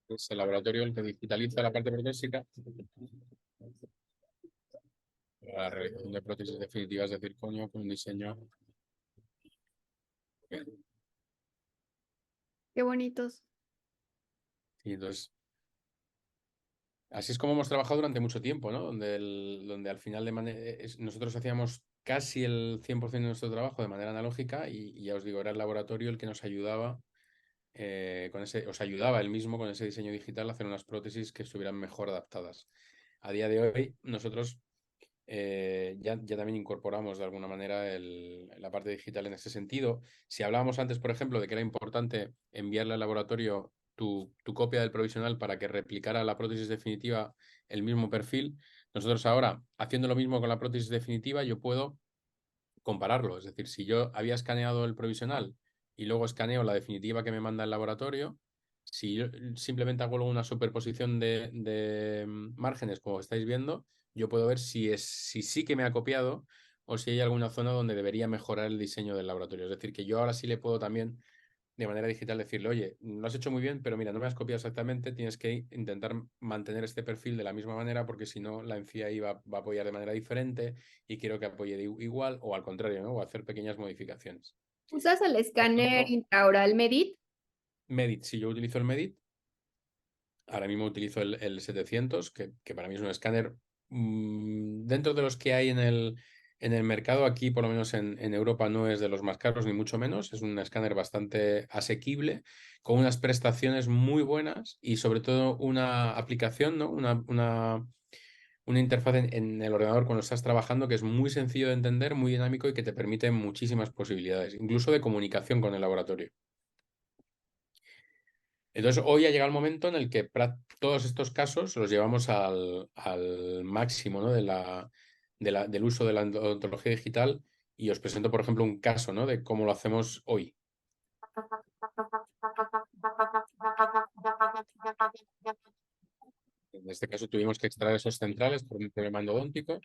Es el laboratorio el que digitaliza la parte protésica, la realización de prótesis definitivas de circonio con un diseño. Qué bonitos. Y entonces, así es como hemos trabajado durante mucho tiempo, ¿no? Donde al final nosotros hacíamos casi el 100% de nuestro trabajo de manera analógica y ya os digo, era el laboratorio el que nos ayudaba os ayudaba él mismo con ese diseño digital a hacer unas prótesis que estuvieran mejor adaptadas. A día de hoy, nosotros ya también incorporamos de alguna manera la parte digital en ese sentido. Si hablábamos antes, por ejemplo, de que era importante enviarle al laboratorio tu copia del provisional para que replicara la prótesis definitiva el mismo perfil, Nosotros ahora, haciendo lo mismo con la prótesis definitiva, yo puedo compararlo. Es decir, si yo había escaneado el provisional y luego escaneo la definitiva que me manda el laboratorio, si yo simplemente hago luego una superposición de márgenes, como estáis viendo, yo puedo ver si sí que me ha copiado o si hay alguna zona donde debería mejorar el diseño del laboratorio. Es decir, que yo ahora sí le puedo también de manera digital decirle, oye, lo has hecho muy bien, pero mira, no me has copiado exactamente, tienes que intentar mantener este perfil de la misma manera porque si no, la encía ahí va a apoyar de manera diferente y quiero que apoye igual o al contrario, ¿no? O hacer pequeñas modificaciones. ¿Usas el Por escáner ejemplo, intraoral Medit? Medit, si yo utilizo el Medit, ahora mismo utilizo el 700, que para mí es un escáner dentro de los que hay en el mercado. Aquí, por lo menos en Europa, no es de los más caros, ni mucho menos. Es un escáner bastante asequible, con unas prestaciones muy buenas y sobre todo una aplicación, ¿no? Una interfaz en el ordenador cuando estás trabajando que es muy sencillo de entender, muy dinámico y que te permite muchísimas posibilidades, incluso de comunicación con el laboratorio. Entonces, hoy ha llegado el momento en el que todos estos casos los llevamos al máximo, ¿no? Del uso de la odontología digital y os presento, por ejemplo, un caso, ¿no? De cómo lo hacemos hoy. En este caso tuvimos que extraer esos centrales por un problema endodóntico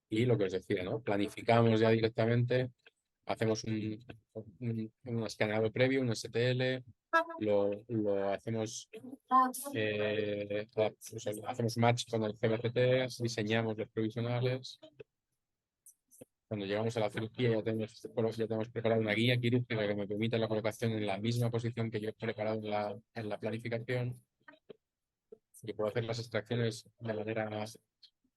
y lo que os decía, ¿no? Planificamos ya directamente, hacemos un escaneado previo, un STL, lo hacemos, hacemos match con el CBCT, diseñamos los provisionales. Cuando llegamos a la cirugía ya tenemos preparado una guía quirúrgica que me permite la colocación en la misma posición que yo he preparado en la planificación. Y puedo hacer las extracciones de manera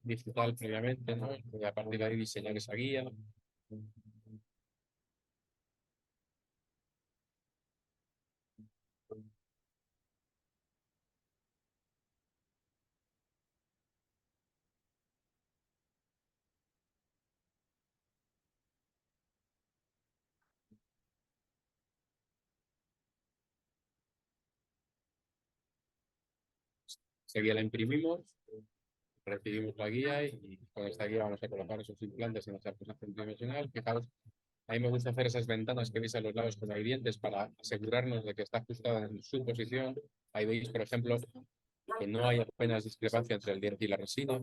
digital previamente, ¿no? Y a partir de ahí diseñar esa guía. Esa guía la imprimimos, recibimos la guía y con esta guía vamos a colocar esos implantes en nuestra posición tridimensional. Fijaos, a mí me gusta hacer esas ventanas que veis a los lados con dientes para asegurarnos de que está ajustada en su posición. Ahí veis, por ejemplo, que no hay apenas discrepancia entre el diente y la resina.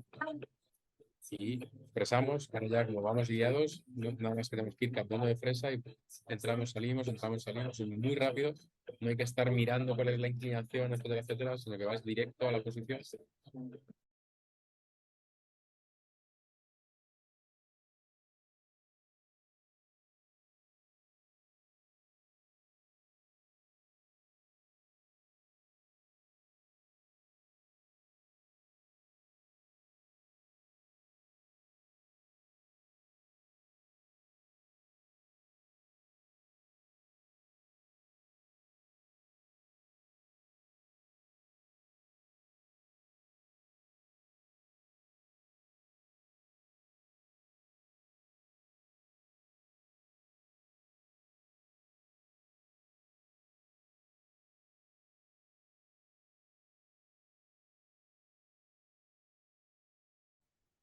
Y expresamos, ahora ya como vamos guiados, nada más tenemos que ir cambiando de fresa y entramos, salimos, y muy rápido. No hay que estar mirando cuál es la inclinación, etcétera, etcétera, sino que vas directo a la posición.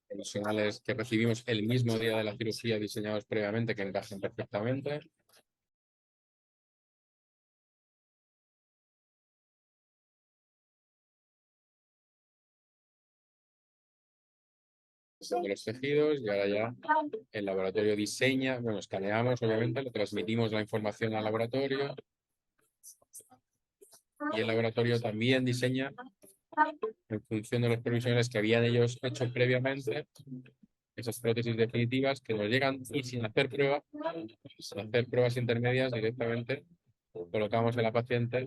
Profesionales que recibimos el mismo día de la cirugía diseñados previamente que encajen perfectamente. De los tejidos y ahora ya el laboratorio diseña, bueno, escaneamos obviamente, le transmitimos la información al laboratorio y el laboratorio también diseña en función de los provisionales que habían ellos hecho previamente esas prótesis definitivas que nos llegan y sin hacer pruebas intermedias directamente colocamos en la paciente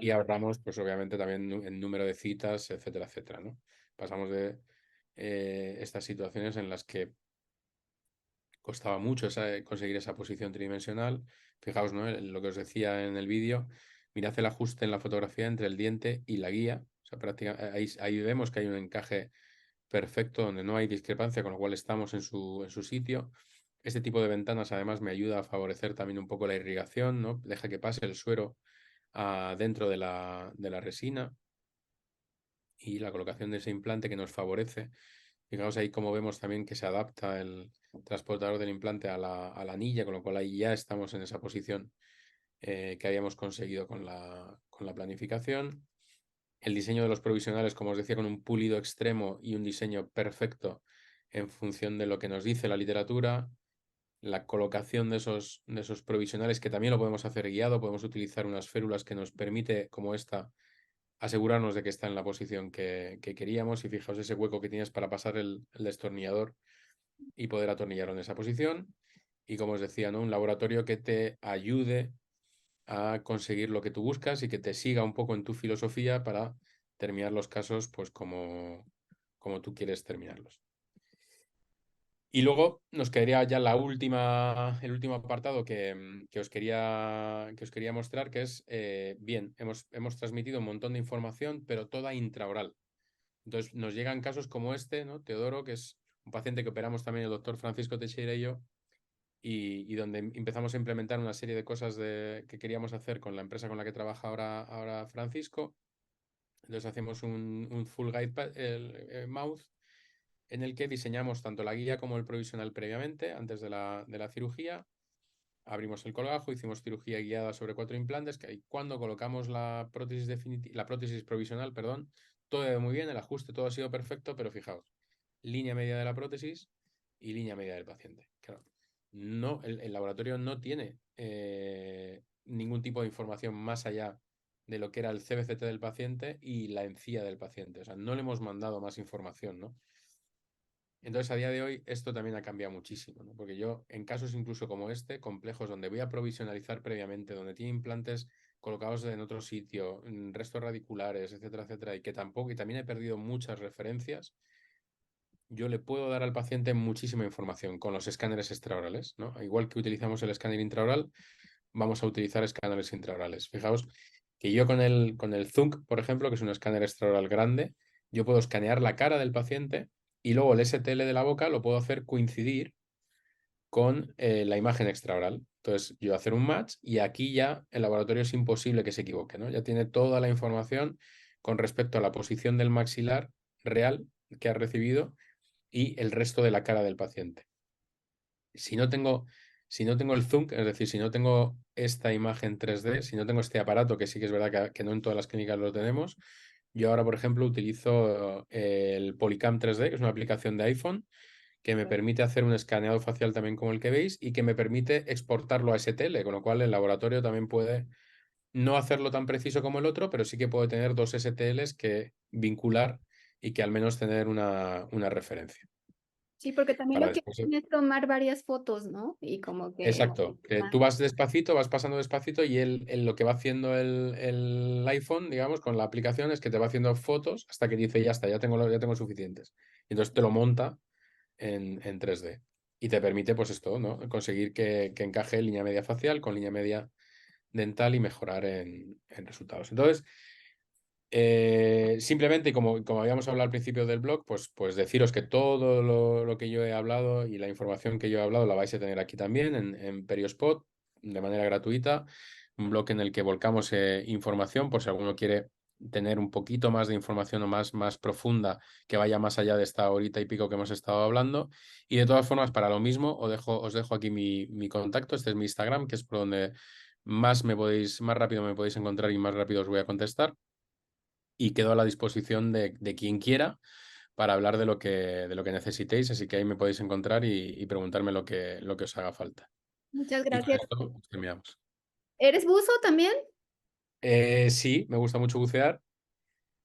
y ahorramos pues obviamente también en número de citas, etcétera, etcétera, ¿no? Pasamos de estas situaciones en las que costaba mucho conseguir esa posición tridimensional. Fijaos, ¿no? Lo que os decía en el vídeo, mirad el ajuste en la fotografía entre el diente y la guía. O sea, ahí vemos que hay un encaje perfecto donde no hay discrepancia, con lo cual estamos en su sitio. Este tipo de ventanas además me ayuda a favorecer también un poco la irrigación, ¿no? Deja que pase el suero dentro de la resina y la colocación de ese implante que nos favorece Fijaos ahí cómo vemos también que se adapta el transportador del implante a la anilla, con lo cual ahí ya estamos en esa posición que habíamos conseguido con la planificación. El diseño de los provisionales, como os decía, con un pulido extremo y un diseño perfecto en función de lo que nos dice la literatura. La colocación de esos provisionales, que también lo podemos hacer guiado, podemos utilizar unas férulas que nos permite, como esta, asegurarnos de que está en la posición que queríamos. Y fijaos ese hueco que tienes para pasar el destornillador y poder atornillarlo en esa posición. Y como os decía, ¿no? Un laboratorio que te ayude a conseguir lo que tú buscas y que te siga un poco en tu filosofía para terminar los casos pues como tú quieres terminarlos. Y luego nos quedaría ya el último apartado que os quería mostrar, que es, bien, hemos transmitido un montón de información, pero toda intraoral. Entonces nos llegan casos como este, ¿no? Teodoro, que es un paciente que operamos también el doctor Francisco Teixeira y yo, y donde empezamos a implementar una serie de cosas que queríamos hacer con la empresa con la que trabaja ahora Francisco. Entonces hacemos un full guide mouth en el que diseñamos tanto la guía como el provisional previamente, antes de la cirugía. Abrimos el colgajo, hicimos cirugía guiada sobre 4 implantes, que ahí cuando colocamos la prótesis provisional, perdón, todo iba muy bien, el ajuste, todo ha sido perfecto, pero fijaos, línea media de la prótesis y línea media del paciente. Claro, no, el laboratorio no tiene ningún tipo de información más allá de lo que era el CBCT del paciente y la encía del paciente. O sea, no le hemos mandado más información, ¿no? Entonces, a día de hoy, esto también ha cambiado muchísimo, ¿no? Porque yo, en casos incluso como este, complejos donde voy a provisionalizar previamente, donde tiene implantes colocados en otro sitio, restos radiculares, etcétera, etcétera, y que tampoco, y también he perdido muchas referencias, yo le puedo dar al paciente muchísima información con los escáneres extraorales, ¿no? Igual que utilizamos el escáner intraoral, vamos a utilizar escáneres intraorales. Fijaos que yo con el ZUNC, por ejemplo, que es un escáner extraoral grande, yo puedo escanear la cara del paciente y luego el STL de la boca lo puedo hacer coincidir con la imagen extraoral. Entonces, yo hacer un match y aquí ya el laboratorio es imposible que se equivoque, ¿no? Ya tiene toda la información con respecto a la posición del maxilar real que ha recibido y el resto de la cara del paciente. Si no tengo, si no tengo el zoom, es decir, si no tengo esta imagen 3D, si no tengo este aparato, que sí que es verdad que no en todas las clínicas lo tenemos, yo ahora, por ejemplo, utilizo el Polycam 3D, que es una aplicación de iPhone, que me permite hacer un escaneado facial también como el que veis y que me permite exportarlo a STL, con lo cual el laboratorio también puede no hacerlo tan preciso como el otro, pero sí que puede tener dos STLs que vincular y que al menos tener una referencia. Sí, porque también Para lo que después, hacen es tomar varias fotos, ¿no? Y como que... exacto, que tú vas despacito, vas pasando despacito y lo que va haciendo el iPhone, digamos, con la aplicación es que te va haciendo fotos hasta que dice ya está, ya tengo suficientes. Y entonces te lo monta en 3D y te permite, pues esto, ¿no? Conseguir que encaje línea media facial con línea media dental y mejorar en resultados. Entonces, simplemente, como habíamos hablado al principio del blog, pues deciros que todo lo que yo he hablado y la información que yo he hablado la vais a tener aquí también en Periospot de manera gratuita, un blog en el que volcamos información por si alguno quiere tener un poquito más de información o más profunda que vaya más allá de esta horita y pico que hemos estado hablando. Y de todas formas, para lo mismo, os dejo aquí mi contacto, este es mi Instagram, que es por donde más rápido me podéis encontrar y más rápido os voy a contestar y quedo a la disposición de quien quiera para hablar de lo que necesitéis, así que ahí me podéis encontrar y preguntarme lo que os haga falta. Muchas Y con gracias. esto pues, terminamos. ¿Eres buzo también? Sí, me gusta mucho bucear.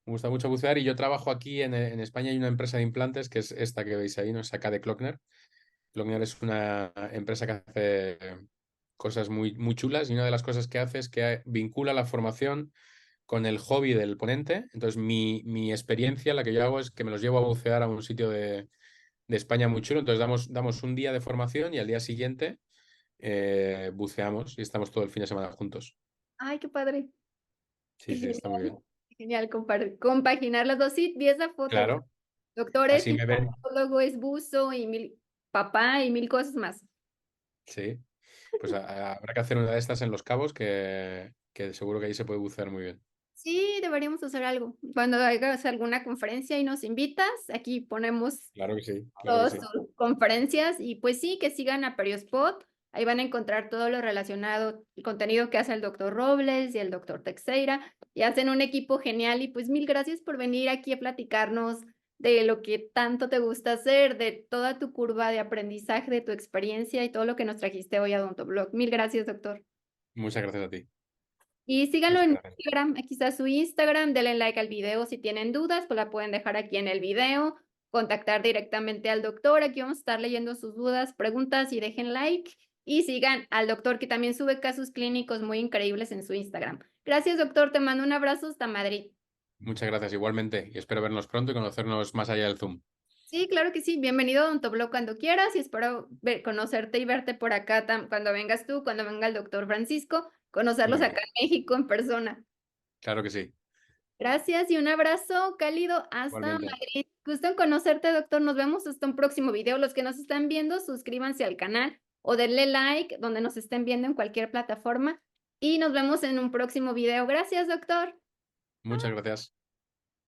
Me gusta mucho bucear y yo trabajo aquí en España. Hay una empresa de implantes que es esta que veis ahí, ¿no? Es acá de Klockner. Klockner es una empresa que hace cosas muy, muy chulas y una de las cosas que hace es que vincula la formación con el hobby del ponente. Entonces, mi experiencia, la que yo hago es que me los llevo a bucear a un sitio de España muy chulo. Entonces, damos un día de formación y al día siguiente buceamos y estamos todo el fin de semana juntos. Ay, qué padre. Sí, Qué sí, genial. está muy bien. Genial compaginar las dos. Sí, vi esa foto. Claro, Doctor es así me ven. luego es buzo y mil papá y mil cosas más. Sí, pues habrá que hacer una de estas en Los Cabos que seguro que ahí se puede bucear muy bien. Sí, deberíamos hacer algo. Cuando hagas alguna conferencia y nos invitas, aquí ponemos Claro que sí, claro que todas sí. tus conferencias y pues sí, que sigan a Periospot. Ahí van a encontrar todo lo relacionado, el contenido que hace el doctor Robles y el doctor Teixeira, y hacen un equipo genial. Y pues mil gracias por venir aquí a platicarnos de lo que tanto te gusta hacer, de toda tu curva de aprendizaje, de tu experiencia y todo lo que nos trajiste hoy a Odontoblog. Mil gracias, doctor. Muchas gracias a ti. Y síganlo Muchas en gracias. Instagram, aquí está su Instagram, denle like al video si tienen dudas, pues la pueden dejar aquí en el video, contactar directamente al doctor, aquí vamos a estar leyendo sus dudas, preguntas y dejen like y sigan al doctor que también sube casos clínicos muy increíbles en su Instagram. Gracias, doctor, te mando un abrazo hasta Madrid. Muchas gracias igualmente y espero vernos pronto y conocernos más allá del Zoom. Sí, claro que sí, bienvenido a Odontoblog cuando quieras y espero conocerte y verte por acá cuando vengas tú, cuando venga el doctor Francisco, conocerlos Muy acá bien. en México en persona. Claro que sí. Gracias y un abrazo cálido hasta Igualmente. Madrid. Gusto en conocerte, doctor. Nos vemos hasta un próximo video. Los que nos están viendo, suscríbanse al canal o denle like donde nos estén viendo en cualquier plataforma. Y nos vemos en un próximo video. Gracias, doctor. Muchas gracias.